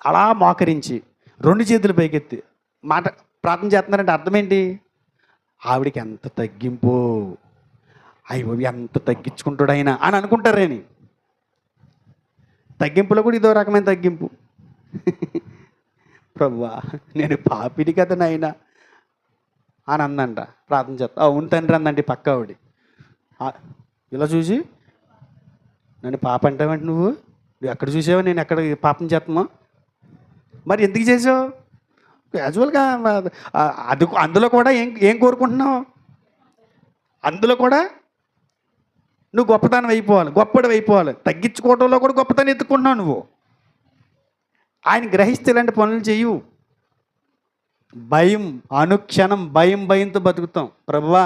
S1: అలా మోకరించి 2 చేతులు పైకెత్తి మాట ప్రార్థన చేస్తున్నారంటే అర్థం ఏంటి? ఆవిడికి ఎంత తగ్గింపు, అయ్యో ఎంత తగ్గించుకుంటాడు ఆయన అని అనుకుంటారేని. తగ్గింపులో కూడా ఇదో రకమైన తగ్గింపు. ప్రభువా నేను పాపిని కదా నాయనా అని అందంట. ప్రార్థన చేస్తా అవును తండ్రి అందండి పక్క ఆవిడ. ఇలా చూసి నన్ను పాప అంటావంటే నువ్వు ఎక్కడ చూసావా నేను ఎక్కడ పాపం చేస్తామో, మరి ఎందుకు చేసావు? క్యాజువల్గా అది అందులో కూడా ఏం ఏం కోరుకుంటున్నావు? అందులో కూడా నువ్వు గొప్పతనం అయిపోవాలి, గొప్పడు అయిపోవాలి. తగ్గించుకోవడంలో కూడా గొప్పతనం ఎత్తుకుంటున్నావు నువ్వు. ఆయన గ్రహిస్తే ఇలాంటి పనులు చేయు. భయం, అనుక్షణం భయంతో బతుకుతాం. ప్రభువా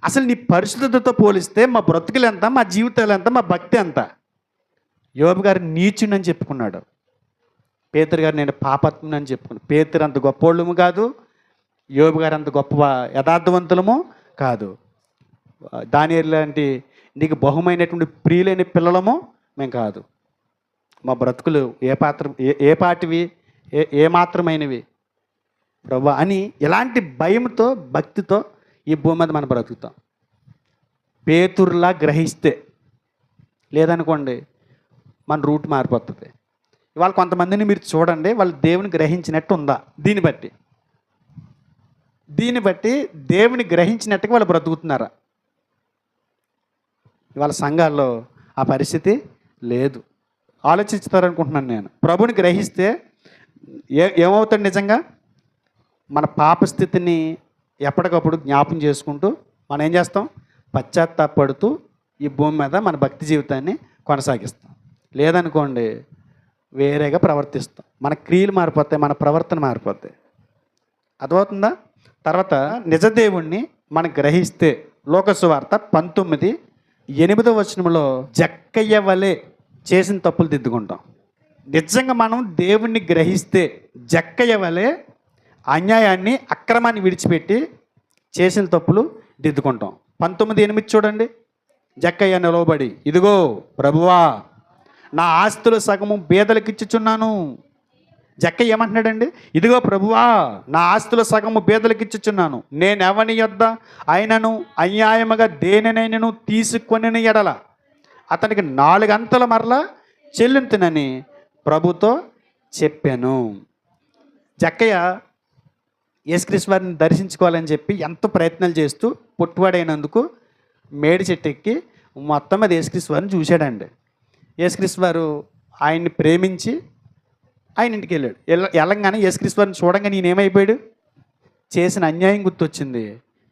S1: అసలు నీ పరిశుద్ధతతో పోలిస్తే మా బ్రతుకులు ఎంత, మా జీవితాలు ఎంత, మా భక్తి ఎంత? యోబు గారు నీచునని చెప్పుకున్నాడు. పేతురు గారు నేను పాపాత్ముని అని చెప్పుకున్నాను. పేతురు అంత గొప్పోళ్ళము కాదు, యోబు గారు అంత గొప్ప యథార్థవంతులము కాదు. దానియేలు లాంటి నీకు బహుమైనటువంటి ప్రియులైన పిల్లలము మేము కాదు. మా బ్రతుకులు ఏ పాటివి, ఏ మాత్రమైనవి ప్రభు అని ఇలాంటి భయంతో భక్తితో ఈ భూమి మీద మనం బ్రతుకుతాం. పేతురులా గ్రహిస్తే, లేదనుకోండి మన రూట్ మారిపోతుంది. ఇవాళ కొంతమందిని మీరు చూడండి, వాళ్ళు దేవుని గ్రహించినట్టు ఉందా? దీన్ని బట్టి దేవుని గ్రహించినట్టుగా వాళ్ళు బ్రతుకుతున్నారా? ఇవాళ సంఘాల్లో ఆ పరిస్థితి లేదు. ఆలోచిస్తారనుకుంటున్నాను నేను. ప్రభుని గ్రహిస్తే ఏమవుతాడు? నిజంగా మన పాప స్థితిని ఎప్పటికప్పుడు జ్ఞాపం చేసుకుంటూ మనం ఏం చేస్తాం? పశ్చాత్తాపడుతూ ఈ భూమి మీద మన భక్తి జీవితాన్ని కొనసాగిస్తాం. లేదనుకోండి వేరేగా ప్రవర్తిస్తాం. మన క్రియలు మారిపోతాయి, మన ప్రవర్తన మారిపోతాయి. అర్థమవుతుందా? తర్వాత నిజదేవుణ్ణి మనం గ్రహిస్తే లోకసువార్త 19:8 జక్కయ్య వలె చేసిన తప్పులు దిద్దుకుంటాం. నిజంగా మనం దేవుణ్ణి గ్రహిస్తే జక్కయ్య వలె అన్యాయాన్ని, అక్రమాన్ని విడిచిపెట్టి చేసిన తప్పులు దిద్దుకుంటాం. 19:8 చూడండి. జక్కయ్య నిలవబడి, ఇదిగో ప్రభువా నా ఆస్తుల సగము బేదలకు ఇచ్చుచున్నాను. జక్కయ్య ఏమంటున్నాడండి? ఇదిగో ప్రభువా నా ఆస్తుల సగము బేదలకు ఇచ్చుచున్నాను. నేను ఎవని యొద్ద ఆయనను అన్యాయముగా దేనినైనను తీసుకొని ఎడల అతనికి 4 అంతల మరలా చెల్లింతునని ప్రభుతో చెప్పాను. జక్కయ్య యేసుక్రీస్తు వారిని దర్శించుకోవాలని చెప్పి ఎంతో ప్రయత్నాలు చేస్తూ పుట్టువాడైనందుకు మేడి చెట్టు ఎక్కి మొత్తం అది యేసుక్రీస్తు వారిని చూశాడండి. యేసుక్రీస్తు వారు ఆయన్ని ప్రేమించి ఆయన ఇంటికి వెళ్ళాడు. వెళ్ళంగానే యేసుక్రీస్తు వారిని చూడంగానే ఈయన ఏమైపోయాడు? చేసిన అన్యాయం గుర్తొచ్చింది,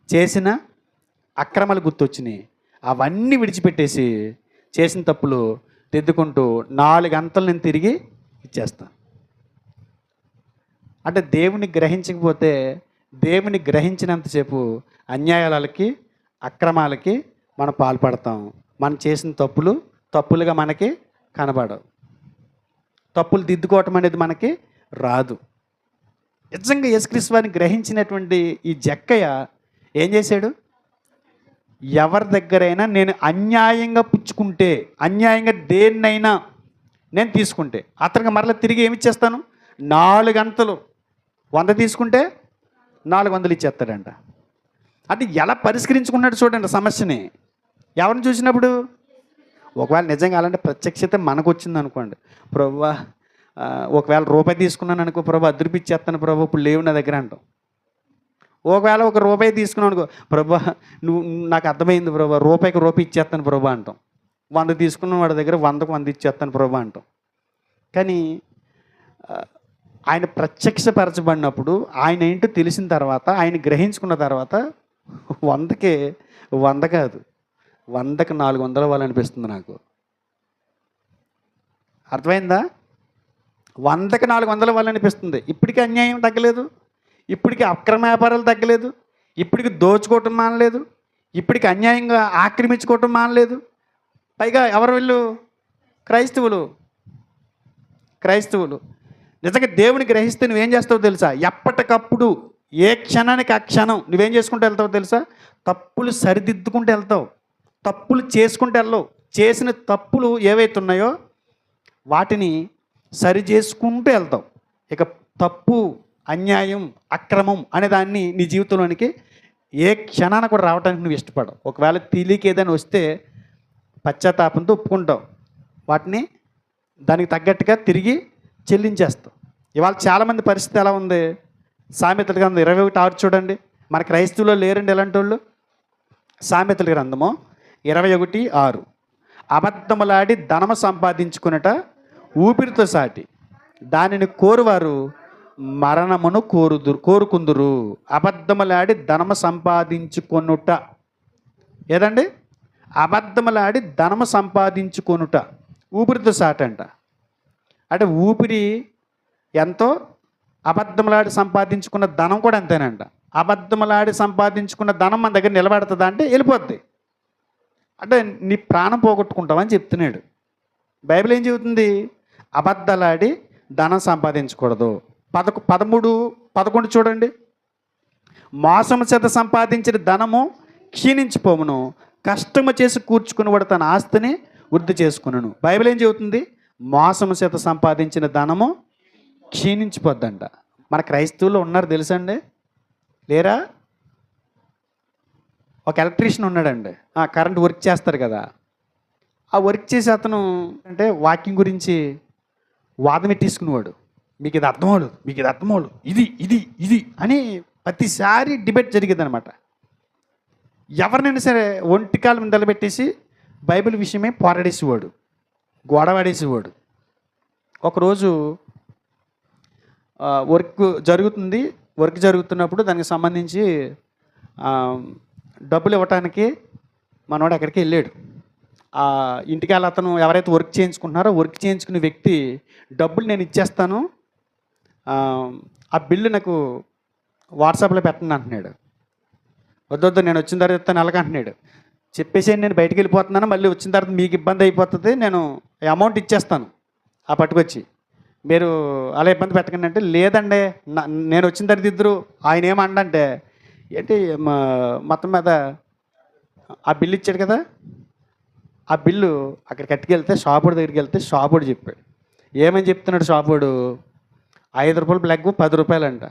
S1: చేసిన అక్రమాలు గుర్తొచ్చినాయి. అవన్నీ విడిచిపెట్టేసి చేసిన తప్పులు దిద్దుకుంటూ 4 అంతలు నేను తిరిగి ఇచ్చేస్తాను. అంటే దేవుని గ్రహించకపోతే, దేవుని గ్రహించినంతసేపు అన్యాయాలకి, అక్రమాలకి మనం పాల్పడతాం. మనం చేసిన తప్పులుగా మనకి కనబడవు. తప్పులు దిద్దుకోవటం అనేది మనకి రాదు. నిజంగా యేసుక్రీస్తు వారిని గ్రహించినటువంటి ఈ జక్కయ్య ఏం చేశాడు? ఎవరి దగ్గరైనా నేను అన్యాయంగా పుచ్చుకుంటే, అన్యాయంగా దేన్నైనా నేను తీసుకుంటే అతనికి మరలా తిరిగి ఏమి ఇచ్చేస్తాను? 4 అంతలు. 100 తీసుకుంటే 400 ఇచ్చేస్తాడంట. అంటే ఎలా పరిష్కరించుకున్నాడు చూడండి సమస్యని. ఎవరిని చూసినప్పుడు? ఒకవేళ నిజంగా అలాంటి ప్రత్యక్షత మనకు వచ్చింది అనుకోండి, ప్రభువా ఒకవేళ రూపాయి తీసుకున్నాను అనుకో, ప్రభు అద్దరిపిచ్చేస్తాను ప్రభు, ఇప్పుడు లేవు నా దగ్గర అంటాం. ఒకవేళ ఒక రూపాయి తీసుకున్నాను అనుకో, ప్రభు నువ్వు నాకు అర్థమైంది ప్రభు, రూపాయికి రూపాయి ఇచ్చేస్తాను ప్రభు అంటాం. 100 తీసుకున్న వాడి దగ్గర 100కు 100 ఇచ్చేస్తాను ప్రభు అంటాం. కానీ ఆయన ప్రత్యక్షపరచబడినప్పుడు, ఆయన ఏంటో తెలిసిన తర్వాత, ఆయన గ్రహించుకున్న తర్వాత 100కి 100 కాదు, 100కి 400 ఇవ్వాలనిపిస్తుంది నాకు. అర్థమైందా? 100కి 400 ఇవ్వాలనిపిస్తుంది. ఇప్పటికీ అన్యాయం తగ్గలేదు, ఇప్పటికీ అక్రమ వ్యాపారాలు తగ్గలేదు, ఇప్పటికి దోచుకోవటం మానలేదు, ఇప్పటికి అన్యాయంగా ఆక్రమించుకోవటం మానలేదు. పైగా ఎవరు వీళ్ళు? క్రైస్తవులు. నిజంగా దేవుని గ్రహిస్తే నువ్వేం చేస్తావో తెలుసా? ఎప్పటికప్పుడు ఏ క్షణానికి ఆ క్షణం నువ్వేం చేసుకుంటూ వెళ్తావో తెలుసా? తప్పులు సరిదిద్దుకుంటూ వెళ్తావు, తప్పులు చేసుకుంటూ వెళ్ళవు. చేసిన తప్పులు ఏవైతే ఉన్నాయో వాటిని సరి చేసుకుంటూ వెళ్తావు. ఇక తప్పు, అన్యాయం, అక్రమం అనే దాన్ని నీ జీవితంలోనికి ఏ క్షణాన కూడా రావడానికి నువ్వు ఇష్టపడవు. ఒకవేళ తెలియక ఏదైనా వస్తే పశ్చాత్తాపంతో ఒప్పుకుంటావు, వాటిని దానికి తగ్గట్టుగా తిరిగి చెల్లించేస్తావు. ఇవాళ చాలామంది పరిస్థితి ఎలా ఉంది? సామెతల గ్రంథం 21:6 చూడండి. మన క్రైస్తవులో లేరండి ఎలాంటి వాళ్ళు. సామెతల గ్రంథము 21:6, అబద్ధములాడి ధనము సంపాదించుకున్నట ఊపిరితో సాటి, దానిని కోరువారు మరణమును కోరుకుందురు. అబద్ధములాడి ధనము సంపాదించుకొనుట ఏదండి? అబద్ధములాడి ధనము సంపాదించుకొనుట ఊపిరితో సాటంట. అంటే ఊపిరి ఎంతో, అబద్ధములాడి సంపాదించుకున్న ధనం కూడా అంతేనంట. అబద్ధములాడి సంపాదించుకున్న ధనం మన దగ్గర నిలబడుతుందా అంటే వెళ్ళిపోద్ది. అంటే నీ ప్రాణం పోగొట్టుకుంటావని చెప్తున్నాడు. బైబిల్ ఏం చెబుతుంది? అబద్ధాలాడి ధనం సంపాదించకూడదు. 13-11 చూడండి. మోసము చేత సంపాదించిన ధనము క్షీణించిపోమును, కష్టము చేసి కూర్చుకునివాడు తన ఆస్తిని వృద్ధి చేసుకును. బైబిల్ ఏం చెబుతుంది? మోసము చేత సంపాదించిన ధనము క్షీణించిపోద్దంట. మన క్రైస్తవులు ఉన్నారు తెలుసండి, లేరా? ఒక ఎలక్ట్రీషియన్ ఉన్నాడండి, కరెంట్ వర్క్ చేస్తారు కదా. ఆ వర్క్ చేసి అతను అంటే వాకింగ్ గురించి వాదం తీసుకునేవాడు. మీకు ఇది అర్థమవుడు, మీకు ఇది అర్థమవుడు, ఇది ఇది ఇది అని ప్రతిసారి డిబేట్ జరిగేది అనమాట. ఎవరినైనా సరే ఒంటికాల మీద నిలబెట్టేసి బైబిల్ విషయమే పోరాడేసేవాడు, గోడవాడేసేవాడు. ఒకరోజు వర్క్ జరుగుతున్నప్పుడు దానికి సంబంధించి డబ్బులు ఇవ్వటానికి మనవాడు అక్కడికి వెళ్ళాడు. ఇంటికాల అతను ఎవరైతే వర్క్ చేయించుకుంటున్నారో వర్క్ చేయించుకునే వ్యక్తి డబ్బులు నేను ఇచ్చేస్తాను, ఆ బిల్లు నాకు వాట్సాప్లో పెట్టండి అంటున్నాడు. వద్దొద్దు, నేను వచ్చిన తర్వాత ఇస్తాను ఎలాగంటున్నాడు. చెప్పేసి నేను బయటికి వెళ్ళిపోతున్నాను, మళ్ళీ వచ్చిన తర్వాత మీకు ఇబ్బంది అయిపోతుంది, నేను అమౌంట్ ఇచ్చేస్తాను ఆ పట్టుకొచ్చి, మీరు అలా ఇబ్బంది పెట్టకండి అంటే, లేదండి నేను వచ్చిన తర్వాత ఇద్దరు. ఆయన ఏమంటే ఏంటి మొత్తం మీద ఆ బిల్లు ఇచ్చాడు కదా, ఆ బిల్లు అక్కడ కట్టుకెళ్తే షాపుడి దగ్గరికి వెళ్తే షాపుడు చెప్పాడు. ఏమని చెప్తున్నాడు షాపుడు? 5 రూపాయలు బ్లాక్, 10 రూపాయలు అంట.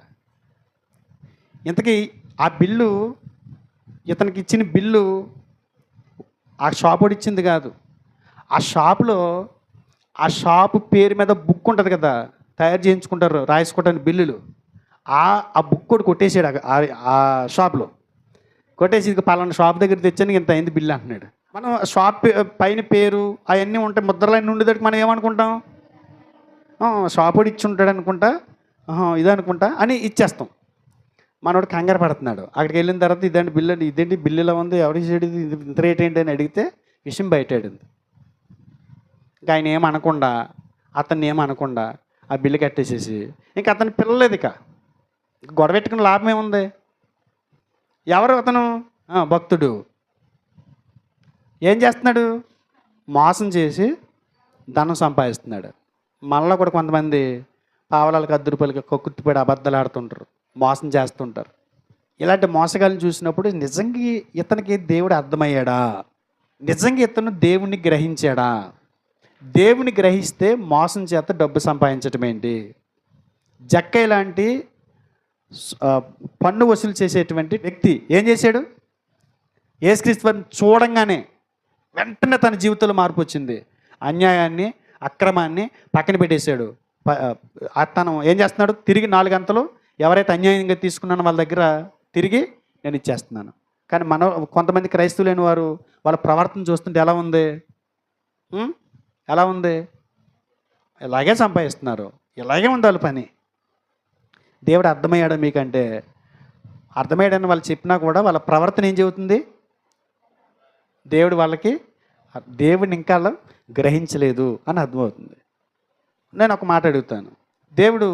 S1: ఇంతకీ ఆ బిల్లు, ఇతనికి ఇచ్చిన బిల్లు ఆ షాపుడు ఇచ్చింది కాదు. ఆ షాపులో ఆ షాపు పేరు మీద బుక్ ఉంటుంది కదా, తయారు చేయించుకుంటారు రాసుకోవడానికి బిల్లులు, ఆ బుక్ కూడా కొట్టేసాడు ఆ షాప్లో. కొట్టేసి ఇది పలానా షాప్ దగ్గర తెచ్చాను ఇంత అయింది బిల్లు అంటున్నాడు. మనం షాప్ పైన పేరు అవన్నీ ఉంటాయి, ముద్రలన్నీ ఉండేదానికి మనం ఏమనుకుంటాం? షాపుడు ఇచ్చి ఉంటాడు అనుకుంటా, ఇదనుకుంటా అని ఇచ్చేస్తాం. మనోడు కంగారు పడుతున్నాడు. అక్కడికి వెళ్ళిన తర్వాత ఇదేంటి బిల్లు అండి, ఇదేంటి బిల్లు ఇలా ఉంది, ఎవరికి చేయడు, ఇంత రేట్ ఏంటి అని అడిగితే విషయం బయటాడింది. ఇంకా ఆయన ఏమనకుండా, అతన్ని ఏమనకుండా ఆ బిల్లు కట్టేసేసి ఇంకా అతను పిల్లలేదు. ఇక గొడవ పెట్టుకుని లాభం ఏముంది? ఎవరు అతను? భక్తుడు. ఏం చేస్తున్నాడు? మోసం చేసి ధనం సంపాదిస్తున్నాడు. మనలో కూడా కొంతమంది పావలాలకు 10 రూపాయలకి కక్కుర్తిపడి అబద్ధాలు ఆడుతుంటారు, మోసం చేస్తుంటారు. ఇలాంటి మోసగాళ్ళని చూసినప్పుడు నిజంగా ఇతనికి దేవుడు అర్థమయ్యాడా? నిజంగా ఇతను దేవుణ్ణి గ్రహించాడా? దేవుని గ్రహిస్తే మోసం చేత డబ్బు సంపాదించటం ఏంటి? జక్కయ్య లాంటి పన్ను వసూలు చేసేటువంటి వ్యక్తి ఏం చేశాడు? యేసుక్రీస్తు వారిని చూడంగానే వెంటనే తన జీవితంలో మార్పు వచ్చింది. అన్యాయాన్ని, అక్రమాన్ని పక్కన పెట్టేశాడు. తను ఏం చేస్తున్నాడు? తిరిగి 4 గంటలు ఎవరైతే అన్యాయంగా తీసుకున్నానో వాళ్ళ దగ్గర తిరిగి నేను ఇచ్చేస్తున్నాను. కానీ కొంతమంది క్రైస్తవులైన వారు వాళ్ళ ప్రవర్తన చూస్తుంటే ఎలా ఉంది? ఎలా ఉంది? ఇలాగే సంపాదిస్తున్నారు, ఇలాగే ఉంది వాళ్ళ పని. దేవుడు అర్థమయ్యాడు మీకంటే? అర్థమయ్యాడని వాళ్ళు చెప్పినా కూడా వాళ్ళ ప్రవర్తన ఏం చెబుతుంది? దేవుడిని ఇంకా గ్రహించలేదు అని అర్థమవుతుంది. నేను ఒక మాట అడుగుతాను. దేవుడు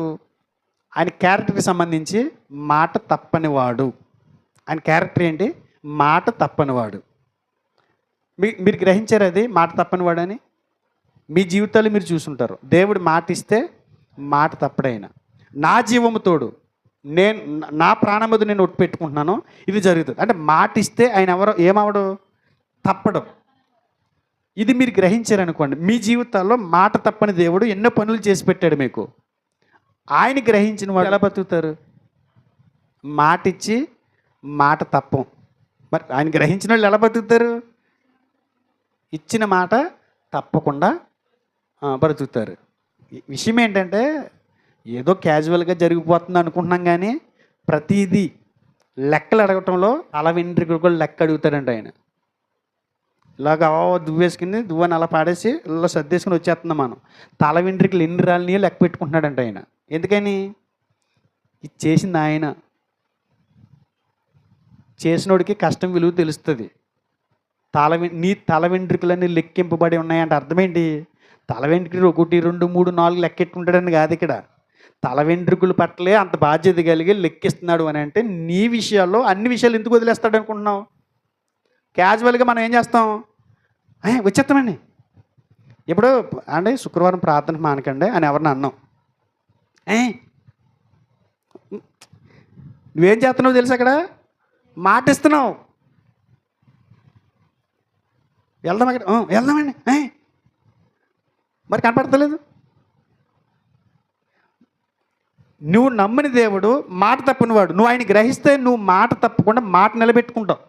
S1: ఆయన క్యారెక్టర్కి సంబంధించి మాట తప్పనివాడు. ఆయన క్యారెక్టర్ ఏంటి? మాట తప్పనివాడు. మీరు గ్రహించారు అది మాట తప్పనివాడు అని? మీ జీవితాలు మీరు చూసుంటారు. దేవుడు మాట ఇస్తే మాట తప్పడైనా, నా జీవము తోడు, నా ప్రాణముదు నేను ఒట్టు పెట్టుకుంటున్నాను, ఇది జరుగుతుంది అంటే మాట ఇస్తే ఆయన ఏమవడు? తప్పడం. ఇది మీరు గ్రహించారనుకోండి, మీ జీవితాల్లో మాట తప్పని దేవుడు ఎన్నో పనులు చేసి పెట్టాడు మీకు. ఆయన గ్రహించిన వాడు ఎలా బతుకుతారు? మాట ఇచ్చి మాట తప్పం. మరి ఆయన గ్రహించిన వాళ్ళు ఎలా బతుకుతారు? ఇచ్చిన మాట తప్పకుండా బ్రతుకుతారు. విషయం ఏంటంటే ఏదో క్యాజువల్గా జరిగిపోతుంది అనుకుంటున్నాం, కానీ ప్రతిదీ లెక్కలు అడగటంలో తల వెంట్రుకలు కూడా లెక్క అడుగుతాడంట ఆయన. ఇలాగ దువ్వేసుకుని దువ్వని అలా పాడేసి ఇలా సర్దేసుకుని వచ్చేస్తున్నాం మనం. తల వెంట్రుకలు ఎన్ని రాళ్ళని లెక్క పెట్టుకుంటున్నాడంట ఆయన. ఎందుకని? ఇది చేసింది ఆయన. చేసినోడికి కష్టం విలువ తెలుస్తుంది. నీ తల వెంట్రుకలన్నీ లెక్కింపబడి ఉన్నాయంటే అర్థమేంటి? తల వెంట్రుకలు 1 2 3 4 లెక్కెట్టుకుంటాడని కాదు ఇక్కడ. తల వెంట్రుకలు పట్లే అంత బాధ్యత కలిగి లెక్కిస్తున్నాడు అని అంటే నీ విషయాల్లో అన్ని విషయాలు ఎందుకు వదిలేస్తాడు అనుకుంటున్నావు? క్యాజువల్గా మనం ఏం చేస్తాం? వచ్చేస్తామండి, ఇప్పుడు అంటే శుక్రవారం ప్రార్థన మానకండి అని ఎవరిని అన్నాం. నువ్వేం చేస్తున్నావు తెలుసు? అక్కడ మాట ఇస్తున్నావు. వెళ్దాం, అక్కడ వెళ్దామండి, మరి కనపడతలేదు. నువ్వు నమ్మిన దేవుడు మాట తప్పనివాడు. నువ్వు ఆయన గ్రహిస్తే నువ్వు మాట తప్పకుండా మాట నిలబెట్టుకుంటావు.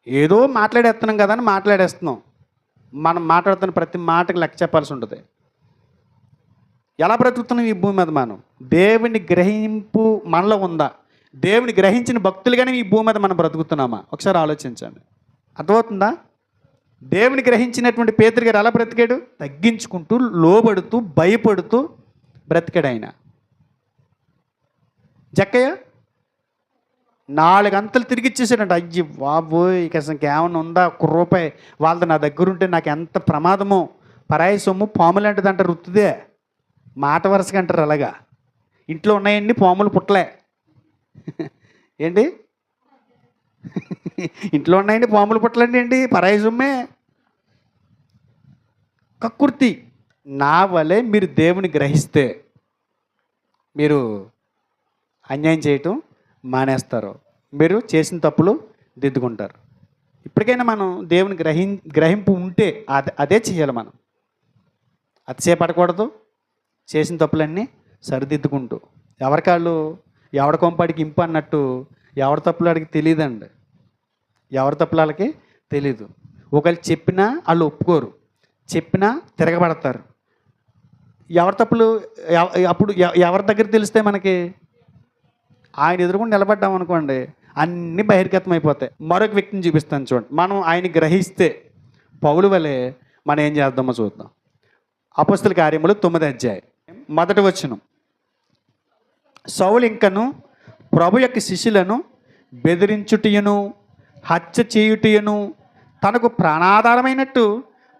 S1: ఏదో మాట్లాడేస్తున్నాం కదా అని మాట్లాడేస్తున్నాం. మనం మాట్లాడుతున్న ప్రతి మాటకు లెక్క చెప్పాల్సి ఉంటుంది. ఎలా బ్రతుకుతున్నాం ఈ భూమి మీద? మనం దేవుని గ్రహింపు మనలో ఉందా? దేవుని గ్రహించిన భక్తులుగానే ఈ భూమి మీద మనం బ్రతుకుతున్నామా? ఒకసారి ఆలోచించండి. అర్థమవుతుందా? దేవుని గ్రహించినటువంటి పేతురు గారు ఎలా బ్రతికాడు? తగ్గించుకుంటూ, లోబడుతూ, భయపడుతూ బ్రతికాడు ఆయన. జక్కయ్య 4 గంటలు తిరిగి ఇచ్చేసాడంట. అయ్యి బాబోయ్, ఇక అసలు ఇంకేమన్నా ఉందా? ₹1 వాళ్ళది నా దగ్గర ఉంటే నాకు ఎంత ప్రమాదమో. పరాయి సొమ్ము పాములాంటిది అంటారు, రుత్తుదే. మాట వరుసగా అంటారు అలాగా. ఇంట్లో ఉన్నాయండి పాములు పుట్టలే. ఏంటి? ఇంట్లో ఉన్నాయండి పాములు పుట్టలండి ఏంటి? పరాయి సొమ్మే. కక్కుర్తి. నా వలె మీరు దేవుని గ్రహిస్తే మీరు అన్యాయం చేయటం మానేస్తారు. మీరు చేసిన తప్పులు దిద్దుకుంటారు. ఇప్పటికైనా మనం దేవుని గ్రహింపు ఉంటే అదే చేయాలి. మనం అతిశయపడకూడదు. చేసిన తప్పులన్నీ సరిదిద్దుకుంటూ, ఎవరికాళ్ళు ఎవరి కొంపాడికి ఇంపు అన్నట్టు ఎవరి తప్పులు వాడికి తెలియదండి. ఎవరి తప్పులు వాళ్ళకి తెలీదు. ఒకవేళ చెప్పినా వాళ్ళు ఒప్పుకోరు, చెప్పినా తిరగబడతారు. ఎవరి తప్పులు అప్పుడు ఎవరి దగ్గర తెలిస్తే మనకి? ఆయన ఎదురుకుండా నిలబడ్డాం అనుకోండి, అన్నీ బహిర్గతం అయిపోతాయి. మరొక వ్యక్తిని చూపిస్తాను చూడండి. మనం ఆయన గ్రహిస్తే పౌలు వలె మనం ఏం చేద్దామో చూద్దాం. అపొస్తలుల కార్యములు 9వ అధ్యాయం 1వ వచనం. సౌలు ఇంకను ప్రభు యొక్క శిష్యులను బెదిరించుటయును హత్య చేయుటయును తనకు ప్రాణాధారమైనట్టు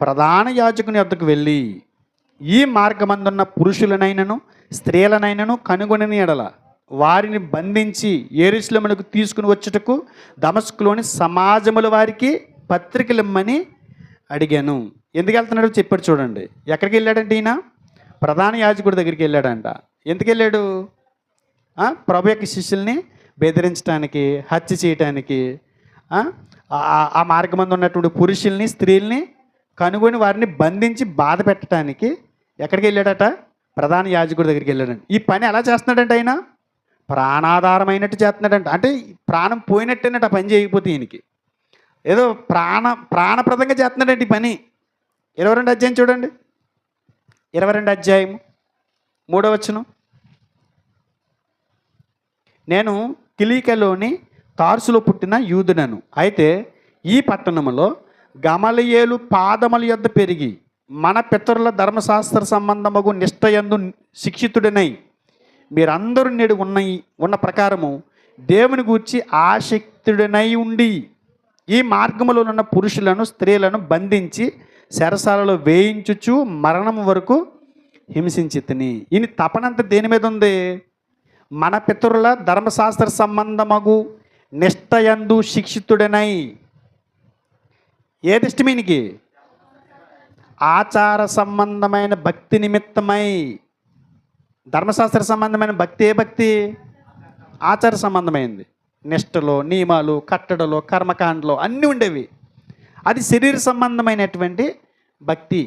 S1: ప్రధాన యాజకుని వద్దకు వెళ్ళి ఈ మార్గమందున్న పురుషులనైనను స్త్రీలనైనను కనుగొనని ఎడల వారిని బంధించి యెరూషలేమునకు తీసుకుని వచ్చుటకు దమస్కులోని సమాజముల వారికి పత్రికలు ఇమ్మని అడిగాను. ఎందుకు వెళ్తున్నాడో చెప్పాడు చూడండి. ఎక్కడికి వెళ్ళాడంటే ఈయన ప్రధాన యాజకుడి దగ్గరికి వెళ్ళాడంట. ఎందుకు వెళ్ళాడు? ప్రభు యొక్క శిష్యుల్ని బెదిరించడానికి, హత్య చేయటానికి, ఆ మార్గమందు ఉన్నటువంటి పురుషుల్ని స్త్రీల్ని కనుగొని వారిని బంధించి బాధ పెట్టడానికి ఎక్కడికి వెళ్ళాడట? ప్రధాన యాజకుడి దగ్గరికి వెళ్ళాడంట. ఈ పని ఎలా చేస్తున్నాడంటే ఆయన ప్రాణాధారమైనట్టు చేస్తున్నాడంట. అంటే ప్రాణం పోయినట్టేనట్టు ఆ పని చేయకపోతే ఈయనకి ఏదో ప్రాణప్రదంగా చేస్తున్నాడంటే ఈ పని. 22వ అధ్యాయం చూడండి. 22వ అధ్యాయం 3వ వచనం. నేను కిలికియలోని తార్సులో పుట్టిన యూదునను. అయితే ఈ పట్టణములో గమలియేలు పాదముల యొద్ద పెరిగి మన పితరుల ధర్మశాస్త్ర సంబంధమగు నిష్ఠయందు శిక్షితుడినై మీరందరూ నేడు ఉన్న ప్రకారము దేవుని గూర్చి ఆసక్తుడినై ఉండి ఈ మార్గములో ఉన్న పురుషులను స్త్రీలను బంధించి చెరసాలలో వేయించుచు మరణం వరకు హింసించి తిని. ఈయన తపనంత దేని మీద ఉంది? మన పితరుల ధర్మశాస్త్ర సంబంధమగు నిష్ఠయందు శిక్షితుడనై. ఏది ఇష్టం ఈయనకి? ఆచార సంబంధమైన భక్తి నిమిత్తమై. ధర్మశాస్త్ర సంబంధమైన భక్తి ఏ భక్తి? ఆచార సంబంధమైంది. నిష్టలో, నియమాలు, కట్టడలో, కర్మకాండలో అన్నీ ఉండేవి. అది శరీర సంబంధమైనటువంటి భక్తి.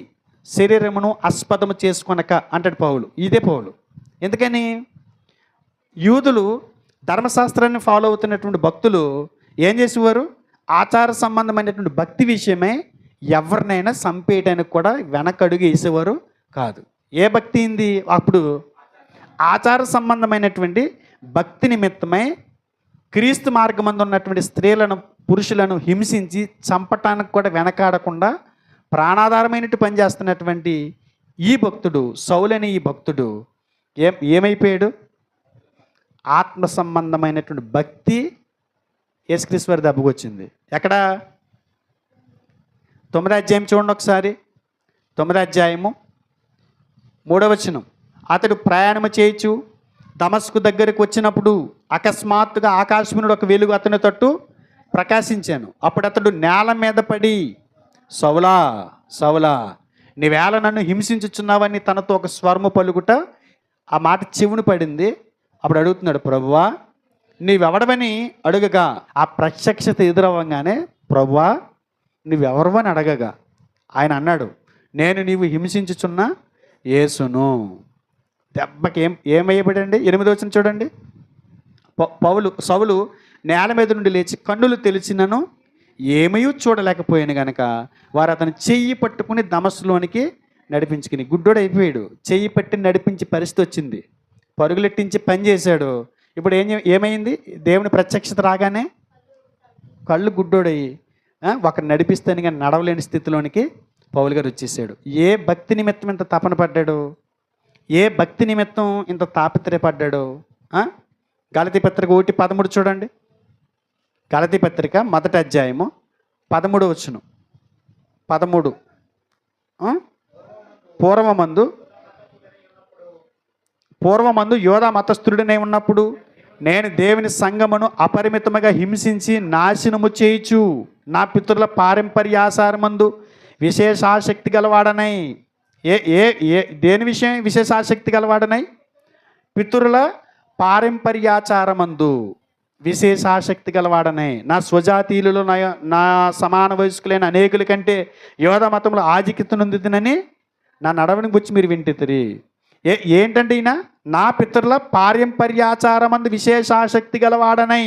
S1: శరీరమును ఆస్పదము చేసుకొనక అంటాడు పౌలు. ఇదే పౌలు. ఎందుకని? యూదులు ధర్మశాస్త్రాన్ని ఫాలో అవుతున్నటువంటి భక్తులు ఏం చేసేవారు? ఆచార సంబంధమైనటువంటి భక్తి విషయమై ఎవరినైనా చంపేయడానికి కూడా వెనకడుగు వేసేవారు కాదు. ఏ భక్తి అయింది అప్పుడు? ఆచార సంబంధమైనటువంటి భక్తి నిమిత్తమై క్రీస్తు మార్గమందు ఉన్నటువంటి స్త్రీలను పురుషులను హింసించి చంపటానికి కూడా వెనకాడకుండా ప్రాణాధారమైనట్టు పనిచేస్తున్నటువంటి ఈ భక్తుడు, సౌలనే ఈ భక్తుడు ఏమైపోయాడు? ఆత్మ సంబంధమైనటువంటి భక్తి యేసుక్రీస్తు వారి దెబ్బకు వచ్చింది. ఎక్కడ? 9వ అధ్యాయం చూడండి ఒకసారి. 9వ అధ్యాయము 3వ వచనం. అతడు ప్రయాణము చేయొచ్చు దమస్కు దగ్గరకు వచ్చినప్పుడు అకస్మాత్తుగా ఆకాశం నుండి ఒక వెలుగు అతని తట్టు ప్రకాశించాను. అప్పుడు అతడు నేల మీద పడి, సౌలా సౌలా, నీవేళ నన్ను హింసించుచున్నావని తనతో ఒక స్వరము పలుకుట ఆ మాట చెవును పడింది. అప్పుడు అడుగుతున్నాడు, ప్రభువా నీవెవడవని అడుగగా, ఆ ప్రత్యక్షత ఎదురవ్వగానే ప్రభువా నువ్వెవరవని అడగగా ఆయన అన్నాడు, నేను నీవు హింసించుచున్న యేసును. దెబ్బకి ఏమయ్యబడండి? 8వ వచనం చూడండి. సౌలు నేల మీద నుండి లేచి కన్నులు తెలిసినను ఏమీ చూడలేకపోయాను గనక వారు అతను చెయ్యి పట్టుకుని దమస్సులోనికి నడిపించుకుని, గుడ్డోడు అయిపోయాడు. చెయ్యి పట్టి నడిపించి పరిస్థితి వచ్చింది. పరుగులెట్టించి పని చేశాడు. ఇప్పుడు ఏమైంది? దేవుని ప్రత్యక్షత రాగానే కళ్ళు గుడ్డోడయ్యి ఒకరు నడిపిస్తాను కానీ నడవలేని స్థితిలోనికి పౌలు గారు వచ్చేసాడు. ఏ భక్తి నిమిత్తం ఇంత తపన పడ్డాడు? ఏ భక్తి నిమిత్తం ఇంత తాపత్రయపడ్డాడు? గలతీ పత్రిక 1:13 చూడండి. గలతీ పత్రిక 1వ అధ్యాయము 13వ వచనం. 13. పూర్వమందు యోధా మతస్థుడినై ఉన్నప్పుడు నేను దేవుని సంఘమును అపరిమితముగా హింసించి నాశనము చేయుచు నా పితరుల పారంపర్యాసారమందు విశేష ఆసక్తి గలవాడనై. దేని విషయం విశేష ఆసక్తి గలవాడనై? పితరుల పారంపర్యాచారమందు విశేష ఆసక్తి గలవాడనై. నా స్వజాతీయులలో నా సమాన వయస్కులైన అనేకుల కంటే యోధ మతంలో ఆధిక్యత నొందుతుందని నా నడవని గురించి మీరు వింటుతరి. ఏంటంటే ఈయన నా పితరుల పారంపర్యాచారమందు విశేష ఆసక్తి గలవాడనై.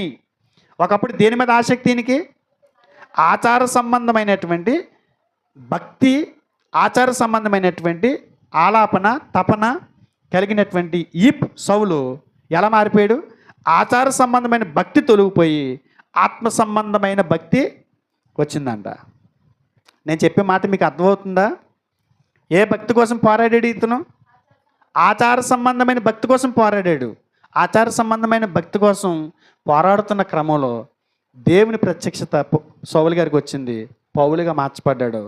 S1: ఒకప్పుడు దేని మీద ఆసక్తి? ఈయనకి ఆచార సంబంధమైనటువంటి భక్తి, ఆచార సంబంధమైనటువంటి ఆలాపన తపన కలిగినటువంటి ఈ సౌలు ఎలా మారిపోయాడు? ఆచార సంబంధమైన భక్తి తొలగిపోయి ఆత్మ సంబంధమైన భక్తి వచ్చిందంట. నేను చెప్పే మాట మీకు అర్థమవుతుందా? ఏ భక్తి కోసం పోరాడాడు ఇతను? ఆచార సంబంధమైన భక్తి కోసం పోరాడాడు. ఆచార సంబంధమైన భక్తి కోసం పోరాడుతున్న క్రమంలో దేవుని ప్రత్యక్షత సౌలు గారికి వచ్చింది. పౌలుగా మార్చబడ్డాడు.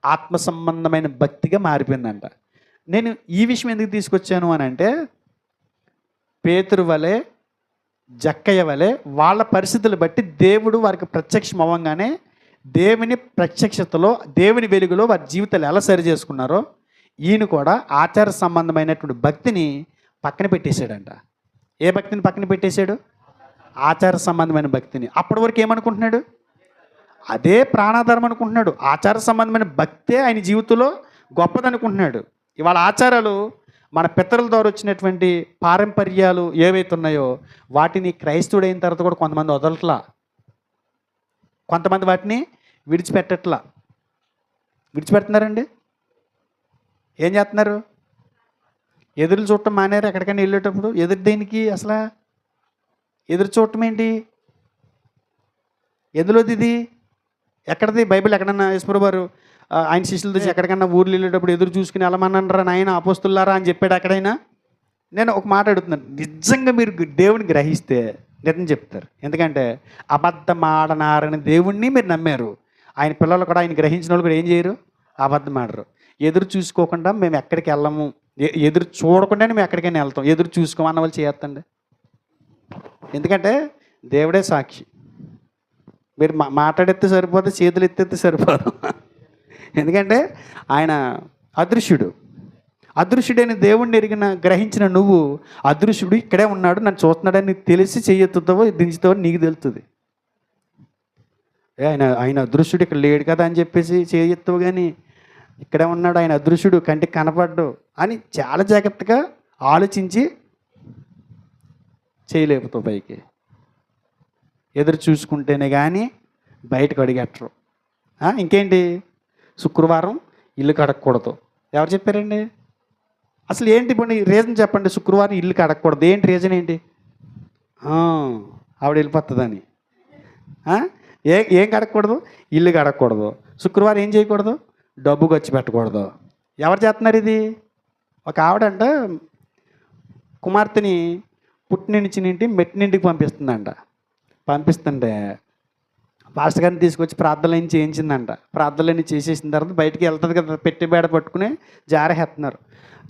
S1: ఆత్మ సంబంధమైన భక్తిగా మారిపోయిందంట. నేను ఈ విషయం ఎందుకు తీసుకొచ్చాను అని అంటే, పేతురు వలె జక్కయ్య వలె వాళ్ళ పరిస్థితులు బట్టి దేవుడు వారికి ప్రత్యక్షం అవ్వగానే దేవుని ప్రత్యక్షతలో దేవుని వెలుగులో వారి జీవితాలు ఎలా సరి చేసుకున్నారో ఈయన కూడా ఆచార సంబంధమైనటువంటి భక్తిని పక్కన పెట్టేశాడంట. ఏ భక్తిని పక్కన పెట్టేశాడు? ఆచార సంబంధమైన భక్తిని. అప్పటి వరకు ఏమనుకుంటున్నాడు? అదే ప్రాణాధారం అనుకుంటున్నాడు. ఆచార సంబంధమైన భక్తే ఆయన జీవితంలో గొప్పదనుకుంటున్నాడు. ఇవాళ ఆచారాలు మన పితరుల ద్వారా వచ్చినటువంటి పారంపర్యాలు ఏవైతే ఉన్నాయో వాటిని క్రైస్తవుడైన తర్వాత కూడా కొంతమంది వదలట్లా, కొంతమంది వాటిని విడిచిపెడుతున్నారండి. ఏం చేస్తున్నారు? ఎదురు చూడటం మానేరు. ఎక్కడికైనా వెళ్ళేటప్పుడు ఎదురు దేనికి? అసలు ఎదురు చూడటం ఏంటి? ఎందులోది ఇది? ఎక్కడది? బైబిల్ ఎక్కడన్నా యేసుప్రభువు వారు ఆయన శిష్యులతో ఎక్కడికన్నా ఊర్లు వెళ్ళేటప్పుడు ఎదురు చూసుకుని వెళ్ళమన్నారా నాయన అపోస్తులారా అని చెప్పాడు ఎక్కడైనా? నేను ఒక మాట అడుగుతున్నాను, నిజంగా మీరు దేవుని గ్రహిస్తే నిజం చెప్తారు. ఎందుకంటే అబద్ధం ఆడనారని దేవుణ్ణి మీరు నమ్మారు. ఆయన పిల్లలు కూడా ఆయన గ్రహించిన వాళ్ళు కూడా ఏం చేయరు? అబద్ధం ఆడరు. ఎదురు చూసుకోకుండా మేము ఎక్కడికి వెళ్ళము, ఎదురు చూడకుండానే మేము ఎక్కడికైనా వెళ్తాం. ఎదురు చూసుకోమన్న వాళ్ళు చేయొద్దండి. ఎందుకంటే దేవుడే సాక్షి. మీరు మాట్లాడెత్తే సరిపోతే, చేతులు ఎత్తెత్తే సరిపోదు. ఎందుకంటే ఆయన అదృశ్యుడైన దేవుణ్ణి గ్రహించిన నువ్వు అదృశ్యుడు ఇక్కడే ఉన్నాడు, నన్ను చూస్తున్నాడని తెలిసి చెయ్యెత్తుతావో దించుతావో నీకు తెలుస్తుంది. ఆయన అదృశ్యుడు ఇక్కడ లేడు కదా అని చెప్పేసి చెయ్యెత్తావు, కానీ ఇక్కడే ఉన్నాడు, ఆయన అదృశ్యుడు, కంటికి కనపడ్డు అని చాలా జాగ్రత్తగా ఆలోచించి చేయలేపుతావు పైకి. ఎదురు చూసుకుంటేనే కానీ బయటకు అడిగెట్టరు. ఇంకేంటి, శుక్రవారం ఇల్లు కడగకూడదు. ఎవరు చెప్పారండి? అసలు ఏంటి ఇప్పుడు రీజన్ చెప్పండి. శుక్రవారం ఇల్లు కడగకూడదు, ఏంటి రీజన్ ఏంటి? ఆవిడ వెళ్ళిపోతుందని. ఏం కడగకూడదు? ఇల్లు కడగకూడదు. శుక్రవారం ఏం చేయకూడదు? డబ్బు ఖర్చు పెట్టకూడదు. ఎవరు చేస్తున్నారు ఇది? ఒక ఆవిడంట కుమార్తెని పుట్టినింటి మెట్టినింటికి పంపిస్తుందంట. పంపిస్తుంటే పాస్టర్ గారిని తీసుకొచ్చి ప్రార్థనలు చేయించిందంట. ప్రార్థనలు చేసేసిన తర్వాత బయటికి వెళ్తుంది కదా, పెట్టి బేడ పట్టుకుని జారేస్తున్నారు.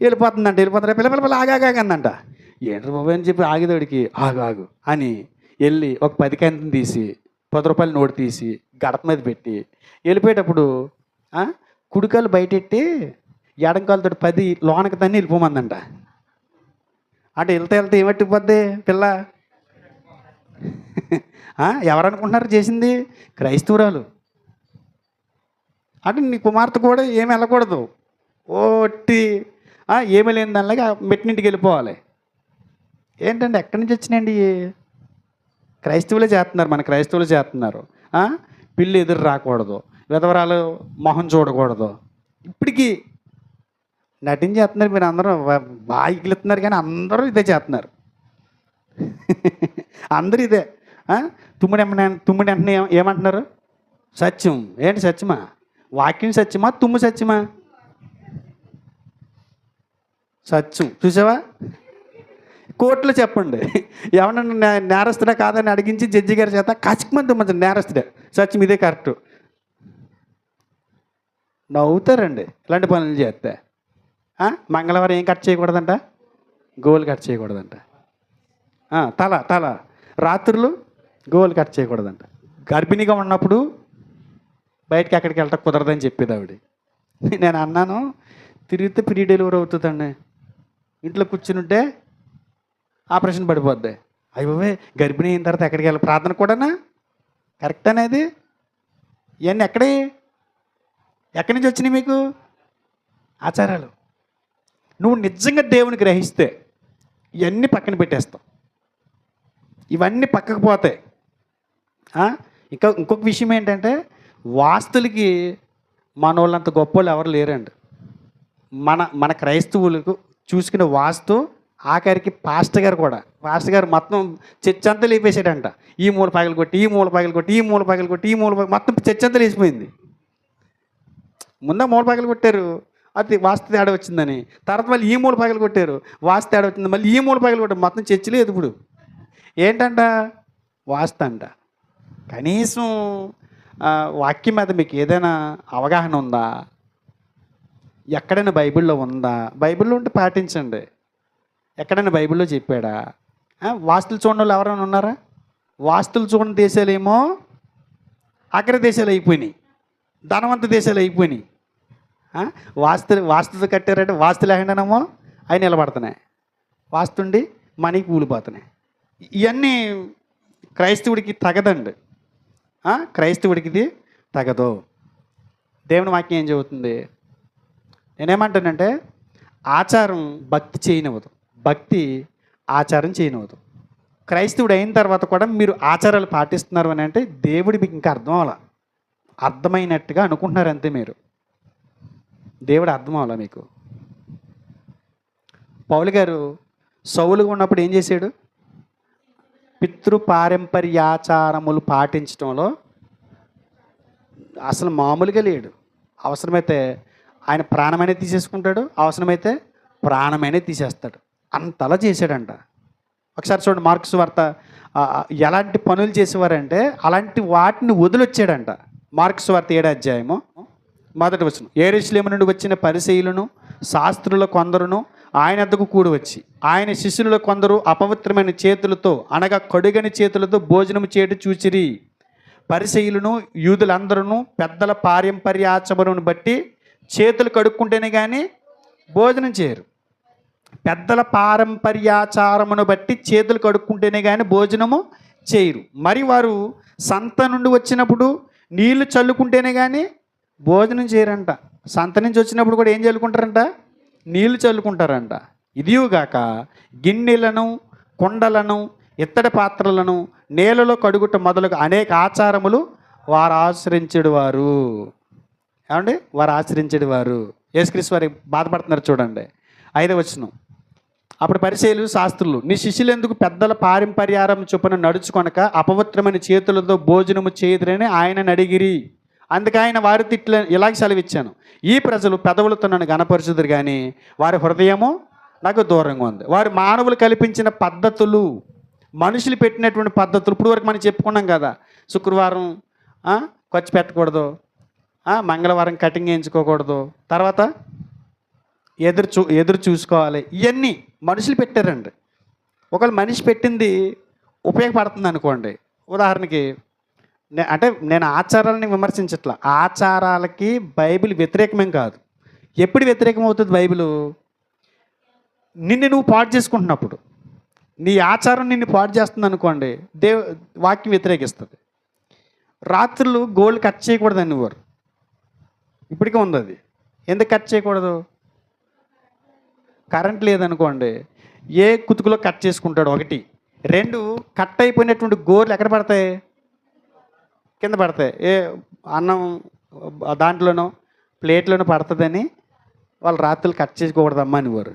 S1: వెళ్ళిపోతారు. పిల్ల ఆగాగందంట. ఏంటి బాబు అని చెప్పి ఆగిదోడికి ఆగు అని వెళ్ళి ఒక 10 కంతం తీసి 10 రూపాయల నోటు తీసి గడప మీద పెట్టి వెళ్ళిపోయేటప్పుడు కుడికాలు బయటెట్టి ఎడంకాలతో 10 లోనకి తన్ని వెళ్ళిపోమందంట. అంటే వెళ్తే ఏమట్టిపోద్ది పిల్ల? ఎవరనుకుంటున్నారు చేసింది? క్రైస్తవురాలు. అంటే నీ కుమార్తె కూడా ఏమి వెళ్ళకూడదు, ఓట్టి ఏమీ లేని దానిలాగా మెట్టినింటికి వెళ్ళిపోవాలి. ఏంటండి, ఎక్కడి నుంచి వచ్చినాయండి? క్రైస్తవులే చేస్తున్నారు, మన క్రైస్తవులు చేస్తున్నారు. పిల్లి ఎదురు రాకూడదు, విధవరాలు మొహం చూడకూడదు. ఇప్పటికీ నటించేస్తున్నారు. మీరు అందరూ బాగా ఇగులుతున్నారు, కానీ అందరూ ఇదే చేస్తున్నారు. అందరూ ఇదే. తుమ్ముడు వెంటనే ఏమంటున్నారు? సత్యం. ఏంటి సత్యమా? వాక్యం సత్యమా? తుమ్ము సత్యమా? సత్యం. చూసావా? కోర్టులో చెప్పండి, ఏమన్నా నేరస్తుడా కాదని అడిగించి జడ్జి గారి చేత కచ్చిమంది మంచి నేరస్తుడే, సత్యం ఇదే కరెక్టు. నవ్వుతారండి ఇలాంటి పనులు చేస్తే. మంగళవారం ఏం కట్ చేయకూడదంట? గోలు కట్ చేయకూడదంట. తల రాత్రులు గోలు కట్ చేయకూడదంట. గర్భిణిగా ఉన్నప్పుడు బయటకి ఎక్కడికి వెళ్ళటం కుదరదని చెప్పేది ఆవిడ. నేను అన్నాను, తిరిగితే ప్రీ డెలివరీ అవుతుందండి, ఇంట్లో కూర్చుని ఉంటే ఆపరేషన్ పడిపోద్ది. అయ్యే గర్భిణీ అయిన తర్వాత ఎక్కడికి వెళ్ళి ప్రార్థన కూడానా కరెక్ట్ అనేది? ఇవన్నీ ఎక్కడి నుంచి వచ్చినాయి మీకు ఆచారాలు? నువ్వు నిజంగా దేవుని గ్రహిస్తే ఇవన్నీ పక్కన పెట్టేస్తావు, ఇవన్నీ పక్కకు పోతాయి. ఇంకొక విషయం ఏంటంటే, వాస్తులకి మన వాళ్ళంత గొప్ప వాళ్ళు ఎవరు లేరండి. మన క్రైస్తవులకు చూసుకునే వాస్తు ఆఖరికి పాస్టర్ గారు మొత్తం చర్చ్ అంతా లేపేసాడంట. ఈ మూల పగలు కొట్టి మొత్తం చర్చ్ అంతా లేచిపోయింది. ముందే మూల పగలు కొట్టారు, అది వాస్తు తేడా వచ్చిందని. తర్వాత మళ్ళీ ఈ మూల పగలు కొట్టారు, వాస్తు తేడా వచ్చింది. మళ్ళీ ఈ మూల పగలు కొట్టారు, మొత్తం చర్చ్ లేదు. ఇప్పుడు ఏంటంట? వాస్తు అంట. కనీసం వాక్యం మీద మీకు ఏదైనా అవగాహన ఉందా? ఎక్కడైనా బైబిల్లో ఉందా? బైబిల్లో ఉంటే పాటించండి. ఎక్కడైనా బైబిల్లో చెప్పాడా? వాస్తులు చూడని వాళ్ళు ఎవరైనా ఉన్నారా? వాస్తులు చూడని దేశాలేమో అగ్ర దేశాలు అయిపోయినాయి, ధనవంత దేశాలు అయిపోయినాయి. వాస్తులు కట్టారంటే వాస్తు లేకుండానేమో అవి నిలబడుతున్నాయి, వాస్తుండి మనకి కూలిపోతున్నాయి. ఇవన్నీ క్రైస్తవుడికి తగదండి. క్రైస్తవుడికి ఇది తగదు. దేవుని వాక్యం ఏం చెబుతుంది? నేనేమంటానంటే, ఆచారం భక్తి చేయనివ్వదు, భక్తి ఆచారం చేయనివ్వదు. క్రైస్తవుడు అయిన తర్వాత కూడా మీరు ఆచారాలు పాటిస్తున్నారు అని అంటే దేవుడి మీకు ఇంకా అర్థమైనట్టుగా అనుకుంటున్నారు అంతే. మీరు దేవుడు అర్థం అవ్వాలా మీకు? పౌలు గారు సౌలుగా ఉన్నప్పుడు ఏం చేశాడు? పితృపారంపర్యాచారములు పాటించడంలో అసలు మామూలుగా లేడు. అవసరమైతే ఆయన ప్రాణమైనా తీసేసుకుంటాడు, అవసరమైతే ప్రాణమైనా తీసేస్తాడు, అంతలా చేశాడంట. ఒకసారి చూడండి, మార్క్స్ వార్త ఎలాంటి పనులు చేసేవారంటే అలాంటి వాటిని వదిలొచ్చాడంట. మార్క్స్ వార్త 7వ అధ్యాయము 1వ వచనం. యెరూషలేము నుండి వచ్చిన పరిసయ్యులను శాస్త్రుల కొందరును ఆయన వద్దకు కూడి వచ్చి, ఆయన శిష్యులలో కొందరు అపవిత్రమైన చేతులతో అనగా కడుగని చేతులతో భోజనము చేయడం చూచిరి. పరిసయ్యులను యూదులందరూ పెద్దల పారంపర్యాచరణను బట్టి చేతులు కడుక్కుంటేనే కానీ భోజనం చేయరు. పెద్దల పారంపర్యాచారమును బట్టి చేతులు కడుక్కుంటేనే కానీ భోజనము చేయరు. మరి వారు సంత నుండి వచ్చినప్పుడు నీళ్లు చల్లుకుంటేనే కానీ భోజనం చేయరంట. సంత నుంచి వచ్చినప్పుడు కూడా ఏం చల్లుకుంటారంట? నీళ్లు చల్లుకుంటారంట. ఇదియుగాక గిన్నెలను కుండలను ఇత్తడి పాత్రలను నేలలో కడుగుట మొదలుగా అనేక ఆచారములు వారు ఆచరించడు వారు. ఏమండి? వారు ఆచరించడు వారు. యేసుక్రీస్తు వారు బాధపడుతున్నారు చూడండి. 5వ వచనం. అప్పుడు పరిసయ్యులు శాస్త్రులు, నీ శిష్యులు ఎందుకు పెద్దల పారంపర్యారం చొప్పున నడుచుకొనక అపవిత్రమైన చేతులతో భోజనము చేయుదురని ఆయనను అడిగిరి. అందుకే ఆయన వారి ఇలాగ సెలవిచ్చాను, ఈ ప్రజలు పెదవులతో నన్ను గణపరుచుదురు కానీ వారి హృదయము నాకు దూరంగా ఉంది. వారు మానవులు కల్పించిన పద్ధతులు, మనుషులు పెట్టినటువంటి పద్ధతులు, ఇప్పుడు వరకు మనం చెప్పుకున్నాం కదా, శుక్రవారం ఖర్చు పెట్టకూడదు, మంగళవారం కటింగ్ వేయించుకోకూడదు, తర్వాత ఎదురు చూసుకోవాలి. ఇవన్నీ మనుషులు పెట్టారండి. ఒకవేళ మనిషి పెట్టింది ఉపయోగపడుతుంది అనుకోండి. ఉదాహరణకి అంటే నేను ఆచారాలని విమర్శించట్లా, ఆచారాలకి బైబిల్ వ్యతిరేకమేం కాదు. ఎప్పుడు వ్యతిరేకం అవుతుంది బైబిల్? నిన్ను నువ్వు పాడు చేసుకుంటున్నప్పుడు, నీ ఆచారం నిన్ను పాడు చేస్తుంది అనుకోండి, వాక్యం వ్యతిరేకిస్తుంది. రాత్రులు గోల్డ్ కట్ చేయకూడదు అనేవారు. ఇప్పటికే ఉంది అది. ఎందుకు కట్ చేయకూడదు? కరెంట్ లేదనుకోండి, ఏ కుతుకులో కట్ చేసుకుంటాడు. 1, 2 కట్ అయిపోయినటువంటి గోర్లు ఎక్కడ పడతాయి? కింద పడతాయి. అన్నం దాంట్లోనో ప్లేట్లోనో పడుతుందని వాళ్ళు రాత్రులు కట్ చేసుకోకూడదమ్మా అనేవారు.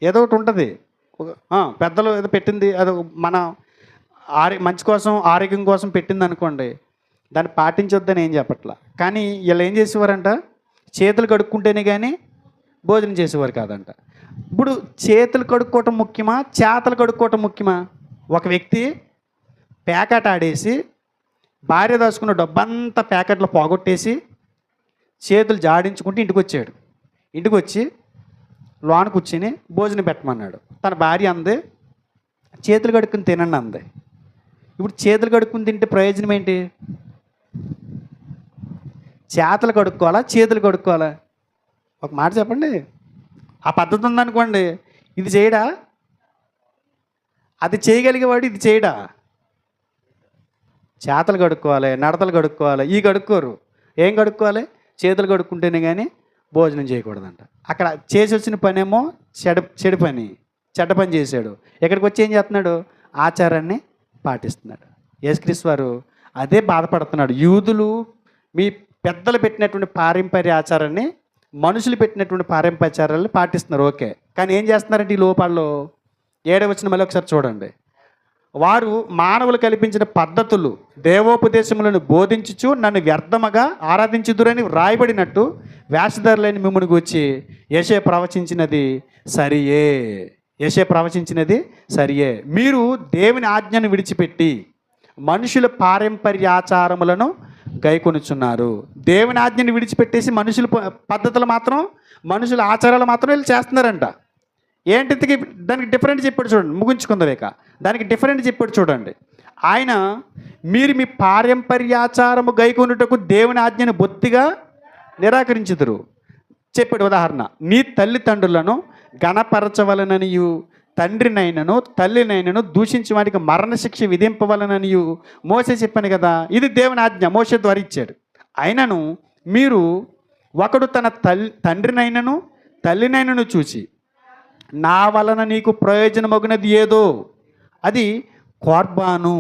S1: ఏదో ఒకటి ఉంటుంది. పెద్దలు ఏదో పెట్టింది, అది మన మంచి కోసం, ఆరోగ్యం కోసం పెట్టింది అనుకోండి, దాన్ని పాటించొద్దని ఏం చెప్పట్లా. కానీ వీళ్ళు ఏం చేసేవారంట, చేతులు కడుక్కుంటేనే కానీ భోజనం చేసేవారు కాదంట. ఇప్పుడు చేతులు కడుక్కోవటం ముఖ్యమా, చేతలు కడుక్కోవటం ముఖ్యమా? ఒక వ్యక్తి ప్యాకెట్ ఆడేసి భార్య దాచుకున్న డబ్బంతా ప్యాకెట్లో పోగొట్టేసి చేతులు జాడించుకుంటూ ఇంటికి వచ్చాడు. ఇంటికి వచ్చి లోన కూర్చుని భోజనం పెట్టమన్నాడు. తన భార్య అంది, చేతులు కడుక్కుని తినండి అంది. ఇప్పుడు చేతులు కడుక్కుని తింటే ప్రయోజనం ఏంటి? చేతులు కడుక్కోవాలా, చేతులు కడుక్కోవాలా? ఒక మాట చెప్పండి. ఆ పద్ధతి ఉందనుకోండి, ఇది చేయడా? అది చేయగలిగేవాడు ఇది చేయడా? చేతలు కడుక్కోవాలి, నడతలు కడుక్కోవాలి. ఈ కడుక్కోరు. ఏం కడుక్కోవాలి? చేతులు కడుక్కుంటేనే కానీ భోజనం చేయకూడదంట. అక్కడ చేసి వచ్చిన పనేమో చెడు పని, చెడ్డ పని చేశాడు. ఇక్కడికి వచ్చి ఏం చేస్తున్నాడు? ఆచారాన్ని పాటిస్తున్నాడు. యేసుక్రీస్తు వారు అదే బాధపడుతున్నాడు. యూదులు మీ పెద్దలు పెట్టినటువంటి పారంపర్య ఆచారాన్ని, మనుషులు పెట్టినటువంటి పారంపర్యాలను పాటిస్తున్నారు, ఓకే. కానీ ఏం చేస్తున్నారంటే ఈ లోపాల్లో 7వ వచనం మళ్ళీ ఒకసారి చూడండి. వారు మానవులు కల్పించిన పద్ధతులు, దేవోపదేశములను బోధించుచు నన్ను వ్యర్థముగా ఆరాధించుదురని వ్రాయబడినట్టు వేషధారులైన మిమ్మును గూర్చి యెషయా ప్రవచించినది సరియే. యెషయా ప్రవచించినది సరియే. మీరు దేవుని ఆజ్ఞను విడిచిపెట్టి మనుషుల పారంపర్యాచారములను గైకొనుచున్నారు. దేవుని ఆజ్ఞను విడిచిపెట్టేసి మనుషుల పద్ధతులు మాత్రం, మనుషుల ఆచారాలు మాత్రం వీళ్ళు చేస్తున్నారంట. ఏంటికి దానికి డిఫరెంట్ చెప్పాడు చూడండి. ముగించుకుందాం. దానికి డిఫరెంట్ చెప్పాడు చూడండి. ఆయన, మీరు మీ పారంపర్యాచారము గైకొనుటకు దేవుని ఆజ్ఞను బొత్తిగా నిరాకరించుదురు చెప్పాడు. ఉదాహరణ, నీ తల్లిదండ్రులను గణపరచవలననియు తండ్రినైనను తల్లినైనను దూషించి వాడికి మరణశిక్ష విధింపవలననియు మోసే చెప్పాను కదా. ఇది దేవుని ఆజ్ఞ, మోసే ద్వారా ఇచ్చాడు. అయినను మీరు ఒకడు తన తండ్రినైనను తల్లినైనను చూసి నా వలన నీకు ప్రయోజనమగునది ఏదో అది కోర్బాను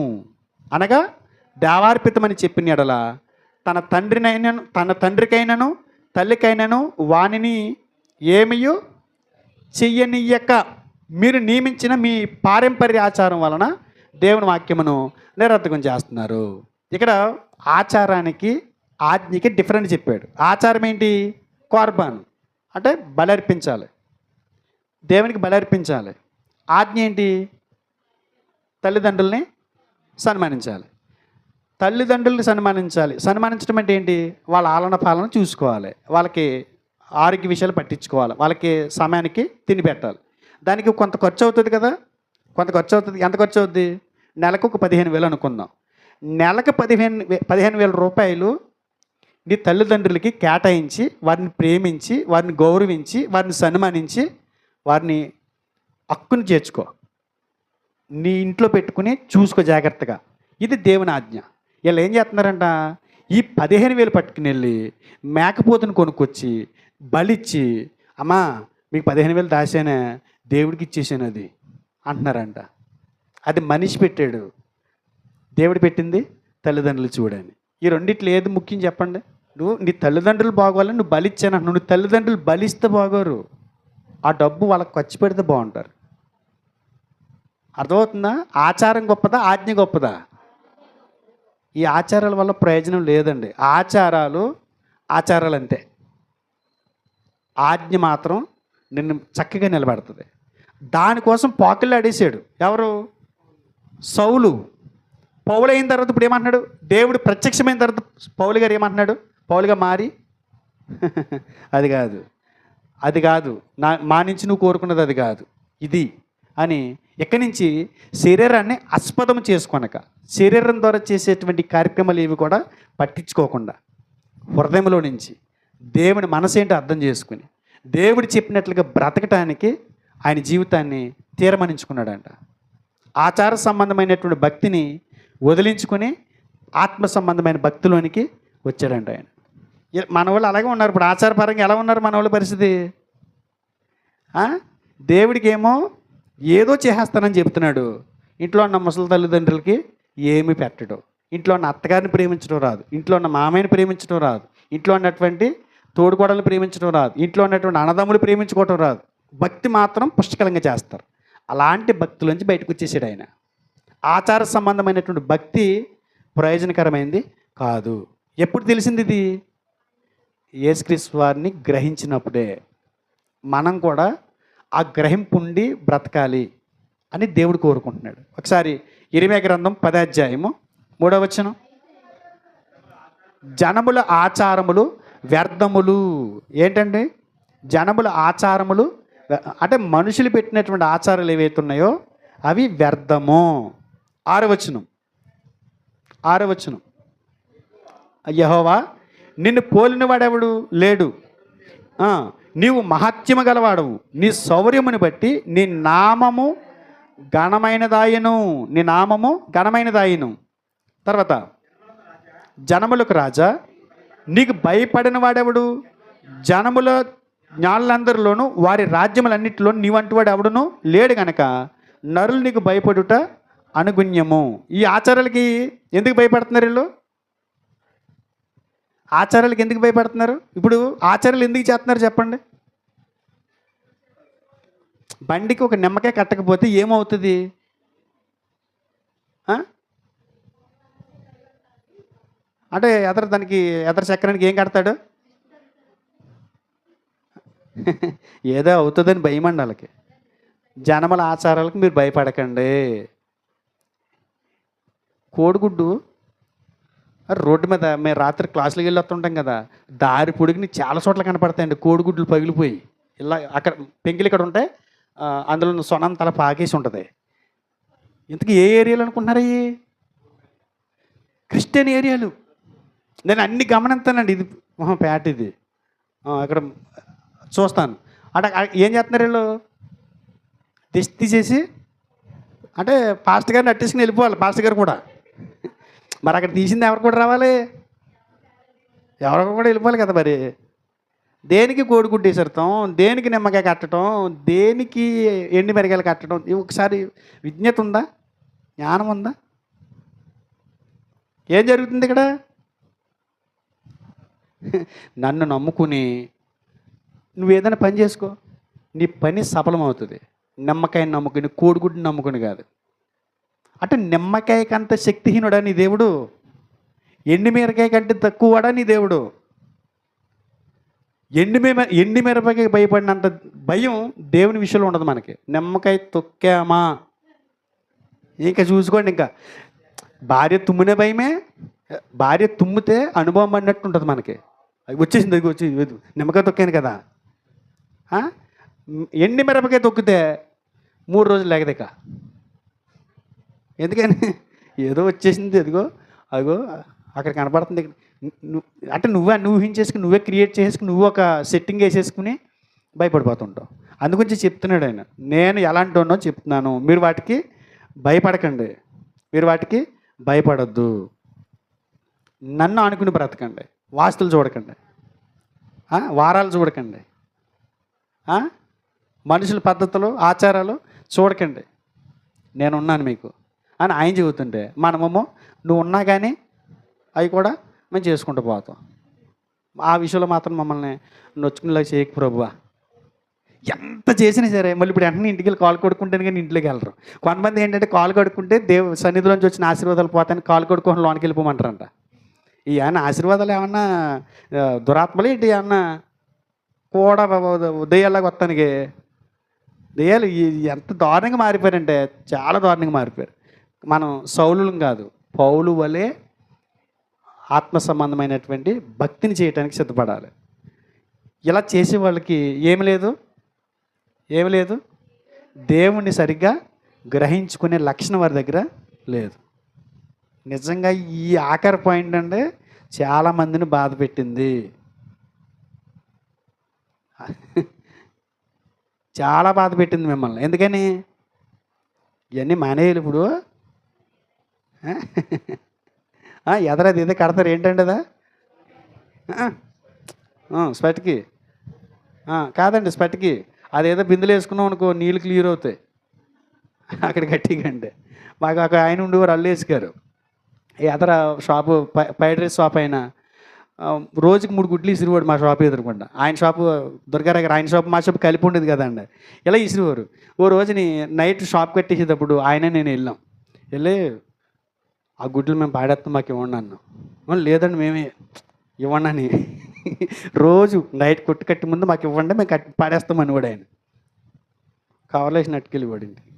S1: అనగా దేవార్పితమని చెప్పిన ఎడల తన తండ్రికైనను తల్లికైనను వానిని ఏమియో చెయ్యనియ్యక మీరు నియమించిన మీ పారంపర్య ఆచారం వలన దేవుని వాక్యమును నిరర్థకం చేస్తున్నారు. ఇక్కడ ఆచారానికి ఆజ్ఞకి డిఫరెంట్ చెప్పాడు. ఆచారం ఏంటి? కోర్బాను అంటే బలర్పించాలి, దేవునికి బలర్పించాలి. ఆజ్ఞ ఏంటి? తల్లిదండ్రుల్ని సన్మానించాలి. తల్లిదండ్రుల్ని సన్మానించాలి. సన్మానించడం అంటే ఏంటి? వాళ్ళ ఆలన పాలన చూసుకోవాలి, వాళ్ళకి ఆరోగ్య విషయాలు పట్టించుకోవాలి, వాళ్ళకి సమయానికి తిని పెట్టాలి. దానికి కొంత ఖర్చు అవుతుంది కదా, కొంత ఖర్చు అవుతుంది. ఎంత ఖర్చు అవుద్ది? నెలకు ఒక 15,000 అనుకుందాం. నెలకు 15,000 రూపాయలు నీ తల్లిదండ్రులకి కేటాయించి, వారిని ప్రేమించి, వారిని గౌరవించి, వారిని సన్మానించి, వారిని హక్కుని చేర్చుకో, నీ ఇంట్లో పెట్టుకుని చూసుకో జాగ్రత్తగా. ఇది దేవుని ఆజ్ఞ. వీళ్ళు ఏం చేస్తున్నారంట? ఈ 15,000 పట్టుకుని వెళ్ళి మేకపోతుని కొనుక్కొచ్చి బలిచ్చి, అమ్మా మీకు 15,000 దాసానే, దేవుడికి ఇచ్చేసాను అది అంటున్నారంట. అది మనిషి పెట్టాడు, దేవుడు పెట్టింది తల్లిదండ్రులు చూడని. ఈ రెండిట్లో ఏది ముఖ్యం చెప్పండి? నువ్వు నీ తల్లిదండ్రులు బాగోవాలని నువ్వు బలిచ్చాను, నువ్వు తల్లిదండ్రులు బలిస్తే బాగోరు, ఆ డబ్బు వాళ్ళకి ఖర్చు పెడితే బాగుంటారు. అర్థమవుతుందా? ఆచారం గొప్పదా, ఆజ్ఞ గొప్పదా? ఈ ఆచారాల వల్ల ప్రయోజనం లేదండి. ఆచారాలు అంతే, ఆజ్ఞ మాత్రం నిన్ను చక్కగా నిలబెడుతుంది. దానికోసం పాకులు అడేసాడు ఎవరు? సౌలు. పౌలు అయిన తర్వాత ఇప్పుడు ఏమంటున్నాడు? దేవుడు ప్రత్యక్షమైన తర్వాత పౌలు గారు ఏమంటున్నాడు? పౌలుగా మారి అది కాదు మా నుంచి నువ్వు కోరుకున్నది అది కాదు ఇది అని ఇక్కడి నుంచి శరీరాన్ని ఆస్పదం చేసుకొనక, శరీరం ద్వారా చేసేటువంటి కార్యక్రమాలు ఏవి కూడా పట్టించుకోకుండా, హృదయంలో నుంచి దేవుని మనసు ఏంటో అర్థం చేసుకుని దేవుడు చెప్పినట్లుగా బ్రతకటానికి ఆయన జీవితాన్ని తీర్మానించుకున్నాడంట. ఆచార సంబంధమైనటువంటి భక్తిని వదిలించుకొని ఆత్మ సంబంధమైన భక్తిలోనికి వచ్చాడంట ఆయన. మన వాళ్ళు అలాగే ఉన్నారు. ఇప్పుడు ఆచారపరంగా ఎలా ఉన్నారు మన వాళ్ళ పరిస్థితి? దేవుడికి ఏమో ఏదో చేసేస్తానని చెప్తున్నాడు, ఇంట్లో ఉన్న ముసలి తల్లిదండ్రులకి ఏమి పెట్టడు, ఇంట్లో ఉన్న అత్తగారిని ప్రేమించడం రాదు, ఇంట్లో ఉన్న మామయ్యని ప్రేమించడం రాదు, ఇంట్లో ఉన్నటువంటి తోడుకోడలను ప్రేమించడం రాదు, ఇంట్లో ఉన్నటువంటి అన్నదమ్ములు ప్రేమించుకోవటం రాదు. భక్తి మాత్రం పుష్కలంగా చేస్తారు. అలాంటి భక్తులోంచి బయటకు వచ్చేసాడు ఆయన. ఆచార సంబంధమైనటువంటి భక్తి ప్రయోజనకరమైంది కాదు. ఎప్పుడు తెలిసింది ఇది? యేసుక్రీస్తు వారిని గ్రహించినప్పుడే. మనం కూడా ఆ గ్రహింపు ఉండి బ్రతకాలి అని దేవుడు కోరుకుంటున్నాడు. ఒకసారి ఇర్మీయా గ్రంథం 10వ అధ్యాయము 3వ వచనం. జనముల ఆచారములు వ్యర్థములు. ఏంటండి? జనముల ఆచారములు అంటే మనుషులు పెట్టినటువంటి ఆచారాలు ఏవైతే ఉన్నాయో అవి వ్యర్థము. 6వ వచనం. యెహోవా నిన్ను పోలిన వాడెవడు లేడు, నీవు మహత్యము గలవాడవు, నీ శౌర్యముని బట్టి నీ నామము ఘనమైనదాయను. తర్వాత జనములకు రాజా నీకు భయపడిన వాడెవడు, జనముల జ్ఞానులందరిలోనూ వారి రాజ్యములన్నింటిలో నీవంటి వాడు ఎవడును లేడు గనక నరులు నీకు భయపడుట అనుగుణ్యము. ఈ ఆచారాలకి ఎందుకు భయపడుతున్నారు వీళ్ళు? ఆచారాలకి ఎందుకు భయపడుతున్నారు? ఇప్పుడు ఆచారాలు ఎందుకు చేస్తున్నారు చెప్పండి? బండికి ఒక నిమ్మకాయ కట్టకపోతే ఏమవుతుంది? అంటే దానికి ఎదర చక్రానికి ఏం కడతాడు? ఏదో అవుతుందని భయమండి వాళ్ళకి. జనముల ఆచారాలకు మీరు భయపడకండి. కోడిగుడ్డు రోడ్డు మీద మేము రాత్రి క్లాసులకు వెళ్ళి వస్తుంటాం కదా, దారి పొడిగిని చాలా చోట్ల కనపడతాయండి కోడిగుడ్లు పగిలిపోయి. ఇలా అక్కడ పెంకిలు ఇక్కడ ఉంటాయి, అందులో సొనం తల పాకేసి ఉంటుంది. ఇంతకీ ఏ ఏరియాలు అనుకుంటున్నారు? అయ్యి క్రిస్టియన్ ఏరియాలు. నేను అన్ని గమనిస్తానండి. ఇది పేట, ఇది అక్కడ చూస్తాను. అంటే ఏం చేస్తున్నారు వీళ్ళు? దిష్టి తీసేసి అంటే పాస్టర్ గారిని అట్టేసుకుని వెళ్ళిపోవాలి. పాస్టర్ గారు కూడా మరి అక్కడ తీసింది ఎవరు కూడా రావాలి, ఎవరు కూడా వెళ్ళిపోవాలి కదా. మరి దేనికి కోడిగుడ్డు వేసడతాం, దేనికి నిమ్మకాయ కట్టడం, దేనికి ఎండి మిరగాయలు కట్టడం? ఒకసారి విజ్ఞత ఉందా, జ్ఞానం ఉందా? ఏం జరుగుతుంది ఇక్కడ? నన్ను నమ్ముకుని నువ్వు ఏదైనా పని చేసుకో, నీ పని సఫలమవుతుంది. నిమ్మకాయని నమ్ముకుని, కోడిగుడ్డుని నమ్ముకుని కాదు. అంటే నిమ్మకాయ కంటే శక్తిహీనుడా నీ దేవుడు? ఎండి మిరకాయ కంటే తక్కువడా నీ దేవుడు? ఎండి మిరపకాయ భయపడినంత భయం దేవుని విషయంలో ఉండదు మనకి. నిమ్మకాయ తొక్కామా ఇంకా చూసుకోండి. ఇంకా భార్య తుమ్మునే భయమే. భార్య తుమ్మితే అనుభవం అన్నట్టు ఉంటుంది మనకి. వచ్చేసింది, అది వచ్చి నిమ్మకాయ తొక్కాను కదా. ఎండి మిరపకాయ తొక్కితే 3 రోజులు లేకదేక. ఎందుకని? ఏదో వచ్చేసింది, అదిగో అక్కడ కనపడుతుంది. అంటే నువ్వే ఊహించేసుకుని, నువ్వే క్రియేట్ చేసుకుని, నువ్వు ఒక సెట్టింగ్ వేసేసుకుని భయపడిపోతుంటావు. అందుగురించి చెప్తున్నాడు ఆయన, నేను ఎలాంటి ఉన్నో చెప్తున్నాను, మీరు వాటికి భయపడకండి, మీరు వాటికి భయపడద్దు. నన్ను అనుకుని బ్రతకండి, వాస్తులు చూడకండి, వారాలు చూడకండి, మనుషుల పద్ధతులు ఆచారాలు చూడకండి. నేనున్నాను మీకు అని ఆయన చెబుతుంటే మనమేమో నువ్వు ఉన్నా కానీ అవి కూడా మేము చేసుకుంటూ పోతాం. ఆ విషయంలో మాత్రం మమ్మల్ని నొచ్చుకునేలా చేయకు ప్రభువా. ఎంత చేసినా సరే మళ్ళీ ఇప్పుడు వెంటనే ఇంటికి వెళ్ళి కాలు కడుక్కుంటేనే కానీ ఇంట్లోకి వెళ్ళరు. కొంతమంది ఏంటంటే కాలు కడుక్కుంటే సన్నిధిలోంచి వచ్చిన ఆశీర్వాదాలు పోతాయని కాలు కడుక్కొని లోనికి వెళ్ళిపోమంటారంట. ఈ ఏమన్నా ఆశీర్వాదాలు ఏమన్నా దురాత్మలు ఏంటి, ఏమన్నా కూడా దెయ్యాలాగా వస్తానికి దెయ్యాలు ఎంత దారుణంగా మారిపోయారంటే చాలా దారుణంగా మారిపోయారు. మనం సౌలులం కాదు, పౌలు వలె ఆత్మ సంబంధమైనటువంటి భక్తిని చేయడానికి సిద్ధపడాలి. ఇలా చేసే వాళ్ళకి ఏమి లేదు, దేవుణ్ణి సరిగ్గా గ్రహించుకునే లక్షణం వారి దగ్గర లేదు. నిజంగా ఈ ఆఖరి పాయింట్ అంటే చాలామందిని బాధ పెట్టింది. చాలా బాధ పెట్టింది మిమ్మల్ని. ఎందుకని ఇవన్నీ మానేయాలి ఇప్పుడు. ఎదరది ఏదో కడతారు ఏంటండి అదా స్పటికి కాదండి, స్పటికి అదేదో బిందులు వేసుకున్నాం అనుకో నీళ్ళు క్లియర్ అవుతాయి. అక్కడ గట్టిగా అంటే మాకు ఒక ఆయన ఉండేవారు అల్లేసుకారు. ఎదర షాపు ఫ్రైడ్ రైస్ షాప్ అయినా రోజుకి 3 గుడ్లు ఇసిరివాడు మా షాప్ ఎదురుకుండా. ఆయన షాపు దుర్గారావు గారు, ఆయన షాపు మా షాపు కలిపి ఉండేది కదండి. ఇలా ఇసిరివారు. ఓ రోజుని నైట్ షాప్ కట్టేసేటప్పుడు ఆయన నేను వెళ్ళి ఆ గుడ్లు మేము పాడేస్తాం మాకు ఇవ్వండి అన్నాం. లేదండి మేమే ఇవ్వండి అని రోజు నైట్ కొట్టు కట్టి ముందు మాకు ఇవ్వండి మేము పాడేస్తాం అని కూడా ఆయన కవర్లేసి నట్టుకెళ్ళివాడు ఇంటికి.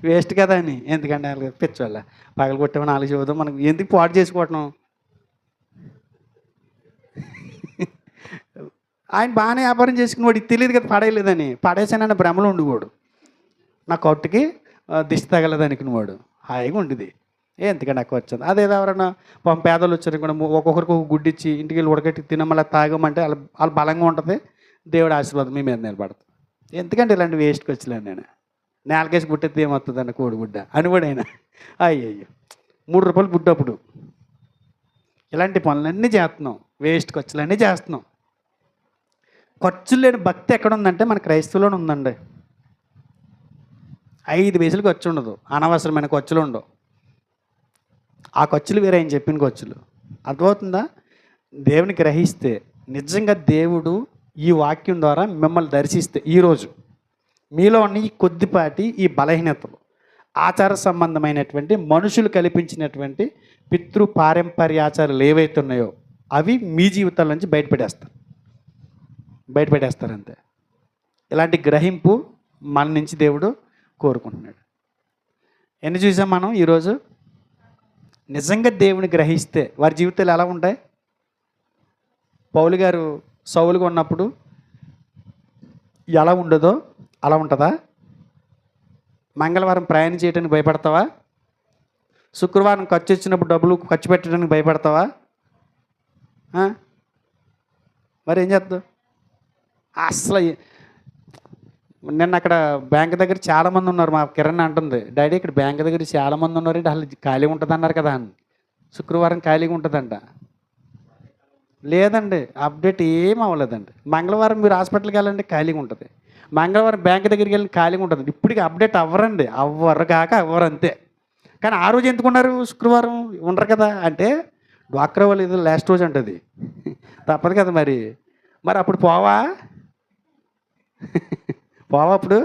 S1: వేస్ట్ కదా అని. ఎందుకంటే వాళ్ళకి పిచ్చోళ్ళ పగలు కొట్టేమని నాలుగు చూద్దాం, మనకు ఎందుకు పాడు చేసుకోవటం. ఆయన బాగానే వ్యాపారం చేసుకునేవాడు, ఇది తెలియదు కదా పడేయలేదని. పడేసానన్న భ్రమలో ఉండేవాడు. నా కొట్టుకి దిష్టి తగలదనుకునేవాడు. హాయిగా ఉండేది. ఎందుకంటే నాకు వచ్చింది అదేదో ఎవరన్నా పేదలు వచ్చారు కూడా ఒక్కొక్కరికి ఒక గుడ్డు ఇచ్చి ఇంటికి వెళ్ళి ఉడకట్టి తినమల్లా తాగమంటే వాళ్ళు బలంగా ఉంటుంది. దేవుడు ఆశీర్వాదం మీ మీద నిలబడుతుంది. ఎందుకంటే ఇలాంటి వేస్ట్కి వచ్చలేను నేను. నేలకేసి గుట్టెత్తి ఏమవుతుంది అన్న కోడిగుడ్డ అని కూడా అయినా అయ్యయ్యో 3 రూపాయలు గుడ్డప్పుడు. ఇలాంటి పనులన్నీ చేస్తున్నాం, వేస్ట్కి వచ్చలన్నీ చేస్తున్నాం. ఖర్చులు లేని భక్తి ఎక్కడ ఉందంటే మన క్రైస్తవులోనే ఉందండి. 5 పైసలు ఖర్చు ఉండదు, అనవసరమైన ఖర్చులు ఉండవు. ఆ ఖర్చులు వేరే ఆయన చెప్పిన ఖర్చులు. అర్థమవుతుందా? దేవుని గ్రహిస్తే నిజంగా దేవుడు ఈ వాక్యం ద్వారా మిమ్మల్ని దర్శిస్తే ఈరోజు మీలో ఉన్న ఈ కొద్దిపాటి ఈ బలహీనతలు, ఆచార సంబంధమైనటువంటి మనుషులు కల్పించినటువంటి పితృ పారంపర్యాచారాలు ఏవైతే ఉన్నాయో అవి మీ జీవితాల నుంచి బయటపెట్టేస్తారు అంతే. ఇలాంటి గ్రహింపు మన నుంచి దేవుడు కోరుకుంటున్నాడు. ఎన్ని చూసాం మనం ఈరోజు? నిజంగా దేవుని గ్రహిస్తే వారి జీవితాలు ఎలా ఉంటాయి? పౌలు గారు సౌలుగా ఉన్నప్పుడు ఎలా ఉండదో అలా ఉంటుందా? మంగళవారం ప్రయాణం చేయడానికి భయపడతావా? శుక్రవారం ఖర్చు వచ్చినప్పుడు డబ్బులు ఖర్చు పెట్టడానికి భయపడతావా? మరి ఏం చేద్దాం? అసలు నిన్న అక్కడ బ్యాంక్ దగ్గర చాలామంది ఉన్నారు. మా కిరణ్ అంటుంది, డాడీ ఇక్కడ బ్యాంక్ దగ్గర చాలామంది ఉన్నారంటే అసలు ఖాళీ ఉంటుంది అన్నారు కదా అని. శుక్రవారం ఖాళీగా ఉంటుందంట. లేదండి, అప్డేట్ ఏం అవ్వలేదండి. మంగళవారం మీరు హాస్పిటల్కి వెళ్ళండి ఖాళీగా ఉంటుంది. మంగళవారం బ్యాంక్ దగ్గరికి వెళ్ళి ఖాళీగా ఉంటుంది. ఇప్పటికి అప్డేట్ అవ్వరండి, అవ్వరు అంతే. కానీ ఆ రోజు ఎందుకున్నారు? శుక్రవారం ఉండరు కదా అంటే డ్వాక్రా వాళ్ళు ఏదో లాస్ట్ రోజు అంటుంది, తప్పదు కదా మరి అప్పుడు పోవా అప్పుడు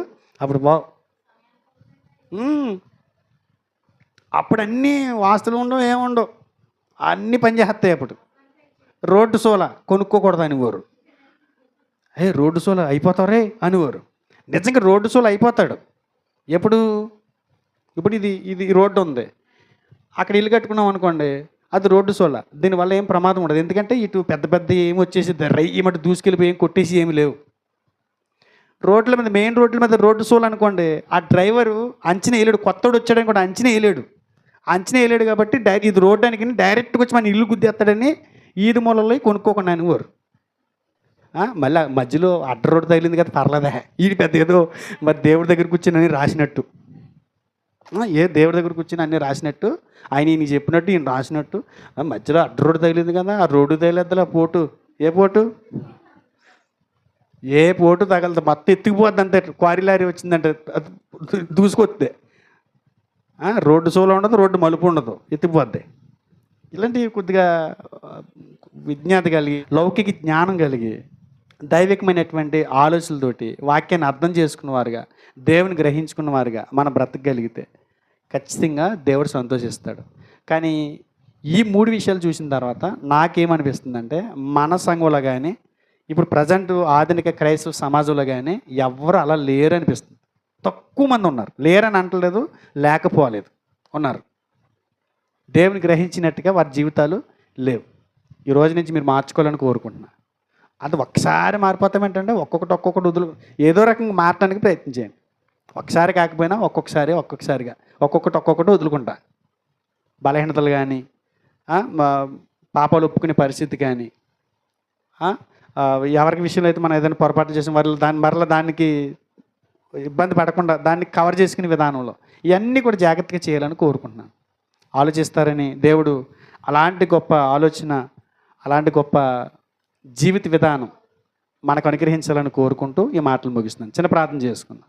S1: అప్పుడు అన్నీ వాస్తులు ఉండవు, ఏముండవు, అన్నీ పనిచేస్తాయి. అప్పుడు రోడ్డు సోలా కొనుక్కోకూడదు అనేవారు. రోడ్డు సోలా అయిపోతారే అనేవారు. నిజంగా రోడ్డు సోలా అయిపోతాడు. ఇప్పుడు ఇది రోడ్డు ఉంది, అక్కడ ఇల్లు కట్టుకున్నాం అనుకోండి, అది రోడ్డు సోలా. దీనివల్ల ఏం ప్రమాదం ఉండదు. ఎందుకంటే ఇటు పెద్ద ఏమి వచ్చేసి ఈ మటు దూసుకెళ్ళిపోయి ఏం కొట్టేసి ఏమి లేవు. రోడ్ల మీద, మెయిన్ రోడ్ల మీద రోడ్డు సోల్ అనుకోండి, ఆ డ్రైవరు అంచనా వేయలేడు. కొత్తోడు వచ్చాడని కూడా అంచనా వేయలేడు కాబట్టి ఇది రోడ్డు అని డైరెక్ట్గా వచ్చి మన ఇల్లు గుద్దేస్తాడని ఈది మూలలో కొనుక్కోకుండా అనేవారు. మళ్ళీ మధ్యలో అడ్డ రోడ్డు తగిలింది కదా పర్లేదా, ఈడు పెద్ద ఏదో మరి దేవుడి దగ్గర కూర్చొని అని రాసినట్టు, దేవుడి దగ్గర కూర్చొని అన్నీ రాసినట్టు, ఆయన ఈయన చెప్పినట్టు ఈయన రాసినట్టు, మధ్యలో అడ్డ రోడ్డు తగిలింది కదా, ఆ రోడ్డు తగిలేద్దా పోటు, ఏ పోటు ఏ పోటు తగలదు, మొత్తం ఎత్తుకుపోద్ది అంతే. క్వారీ లారీ వచ్చిందంటే అది దూసుకొస్తే రోడ్డు సోలో ఉండదు, రోడ్డు మలుపు ఉండదు, ఎత్తుకుపోద్ది. ఇలాంటివి కొద్దిగా విజ్ఞాత కలిగి, లౌకిక జ్ఞానం కలిగి, దైవికమైనటువంటి ఆలోచనలతోటి వాక్యాన్ని అర్థం చేసుకున్నవారుగా, దేవుని గ్రహించుకున్నవారుగా మన బ్రతకగలిగితే ఖచ్చితంగా దేవుడు సంతోషిస్తాడు. కానీ ఈ 3 విషయాలు చూసిన తర్వాత నాకేమనిపిస్తుందంటే, మన సంఘంలో కానీ, ఇప్పుడు ప్రజెంట్ ఆధునిక క్రైస్తవ సమాజంలో కానీ ఎవ్వరు అలా లేరు అనిపిస్తుంది. తక్కువ మంది ఉన్నారు. లేరని అంటలేదు, లేకపోలేదు, ఉన్నారు. దేవుని గ్రహించినట్టుగా వారి జీవితాలు లేవు. ఈ రోజు నుంచి మీరు మార్చుకోవాలని కోరుకుంటున్నా. అది ఒక్కసారి మారిపోతామేంటంటే ఒక్కొక్కటి ఏదో రకంగా మారటానికి ప్రయత్నం చేయండి. ఒకసారి కాకపోయినా ఒక్కొక్కసారిగా ఒక్కొక్కటి వదులుకుంటా. బలహీనతలు కానీ, పాపాలు ఒప్పుకునే పరిస్థితి కానీ, ఎవరికి విషయంలో అయితే మనం ఏదైనా పొరపాటు చేసిన మరలా దానికి ఇబ్బంది పడకుండా దాన్ని కవర్ చేసుకునే విధానంలో ఇవన్నీ కూడా జాగ్రత్తగా చేయాలని కోరుకుంటున్నాను. ఆలోచిస్తారని దేవుడు అలాంటి గొప్ప ఆలోచన, అలాంటి గొప్ప జీవిత విధానం మనకు అనుగ్రహించాలని కోరుకుంటూ ఈ మాటలు ముగిస్తున్నాను. చిన్న ప్రార్థన చేసుకుందాం.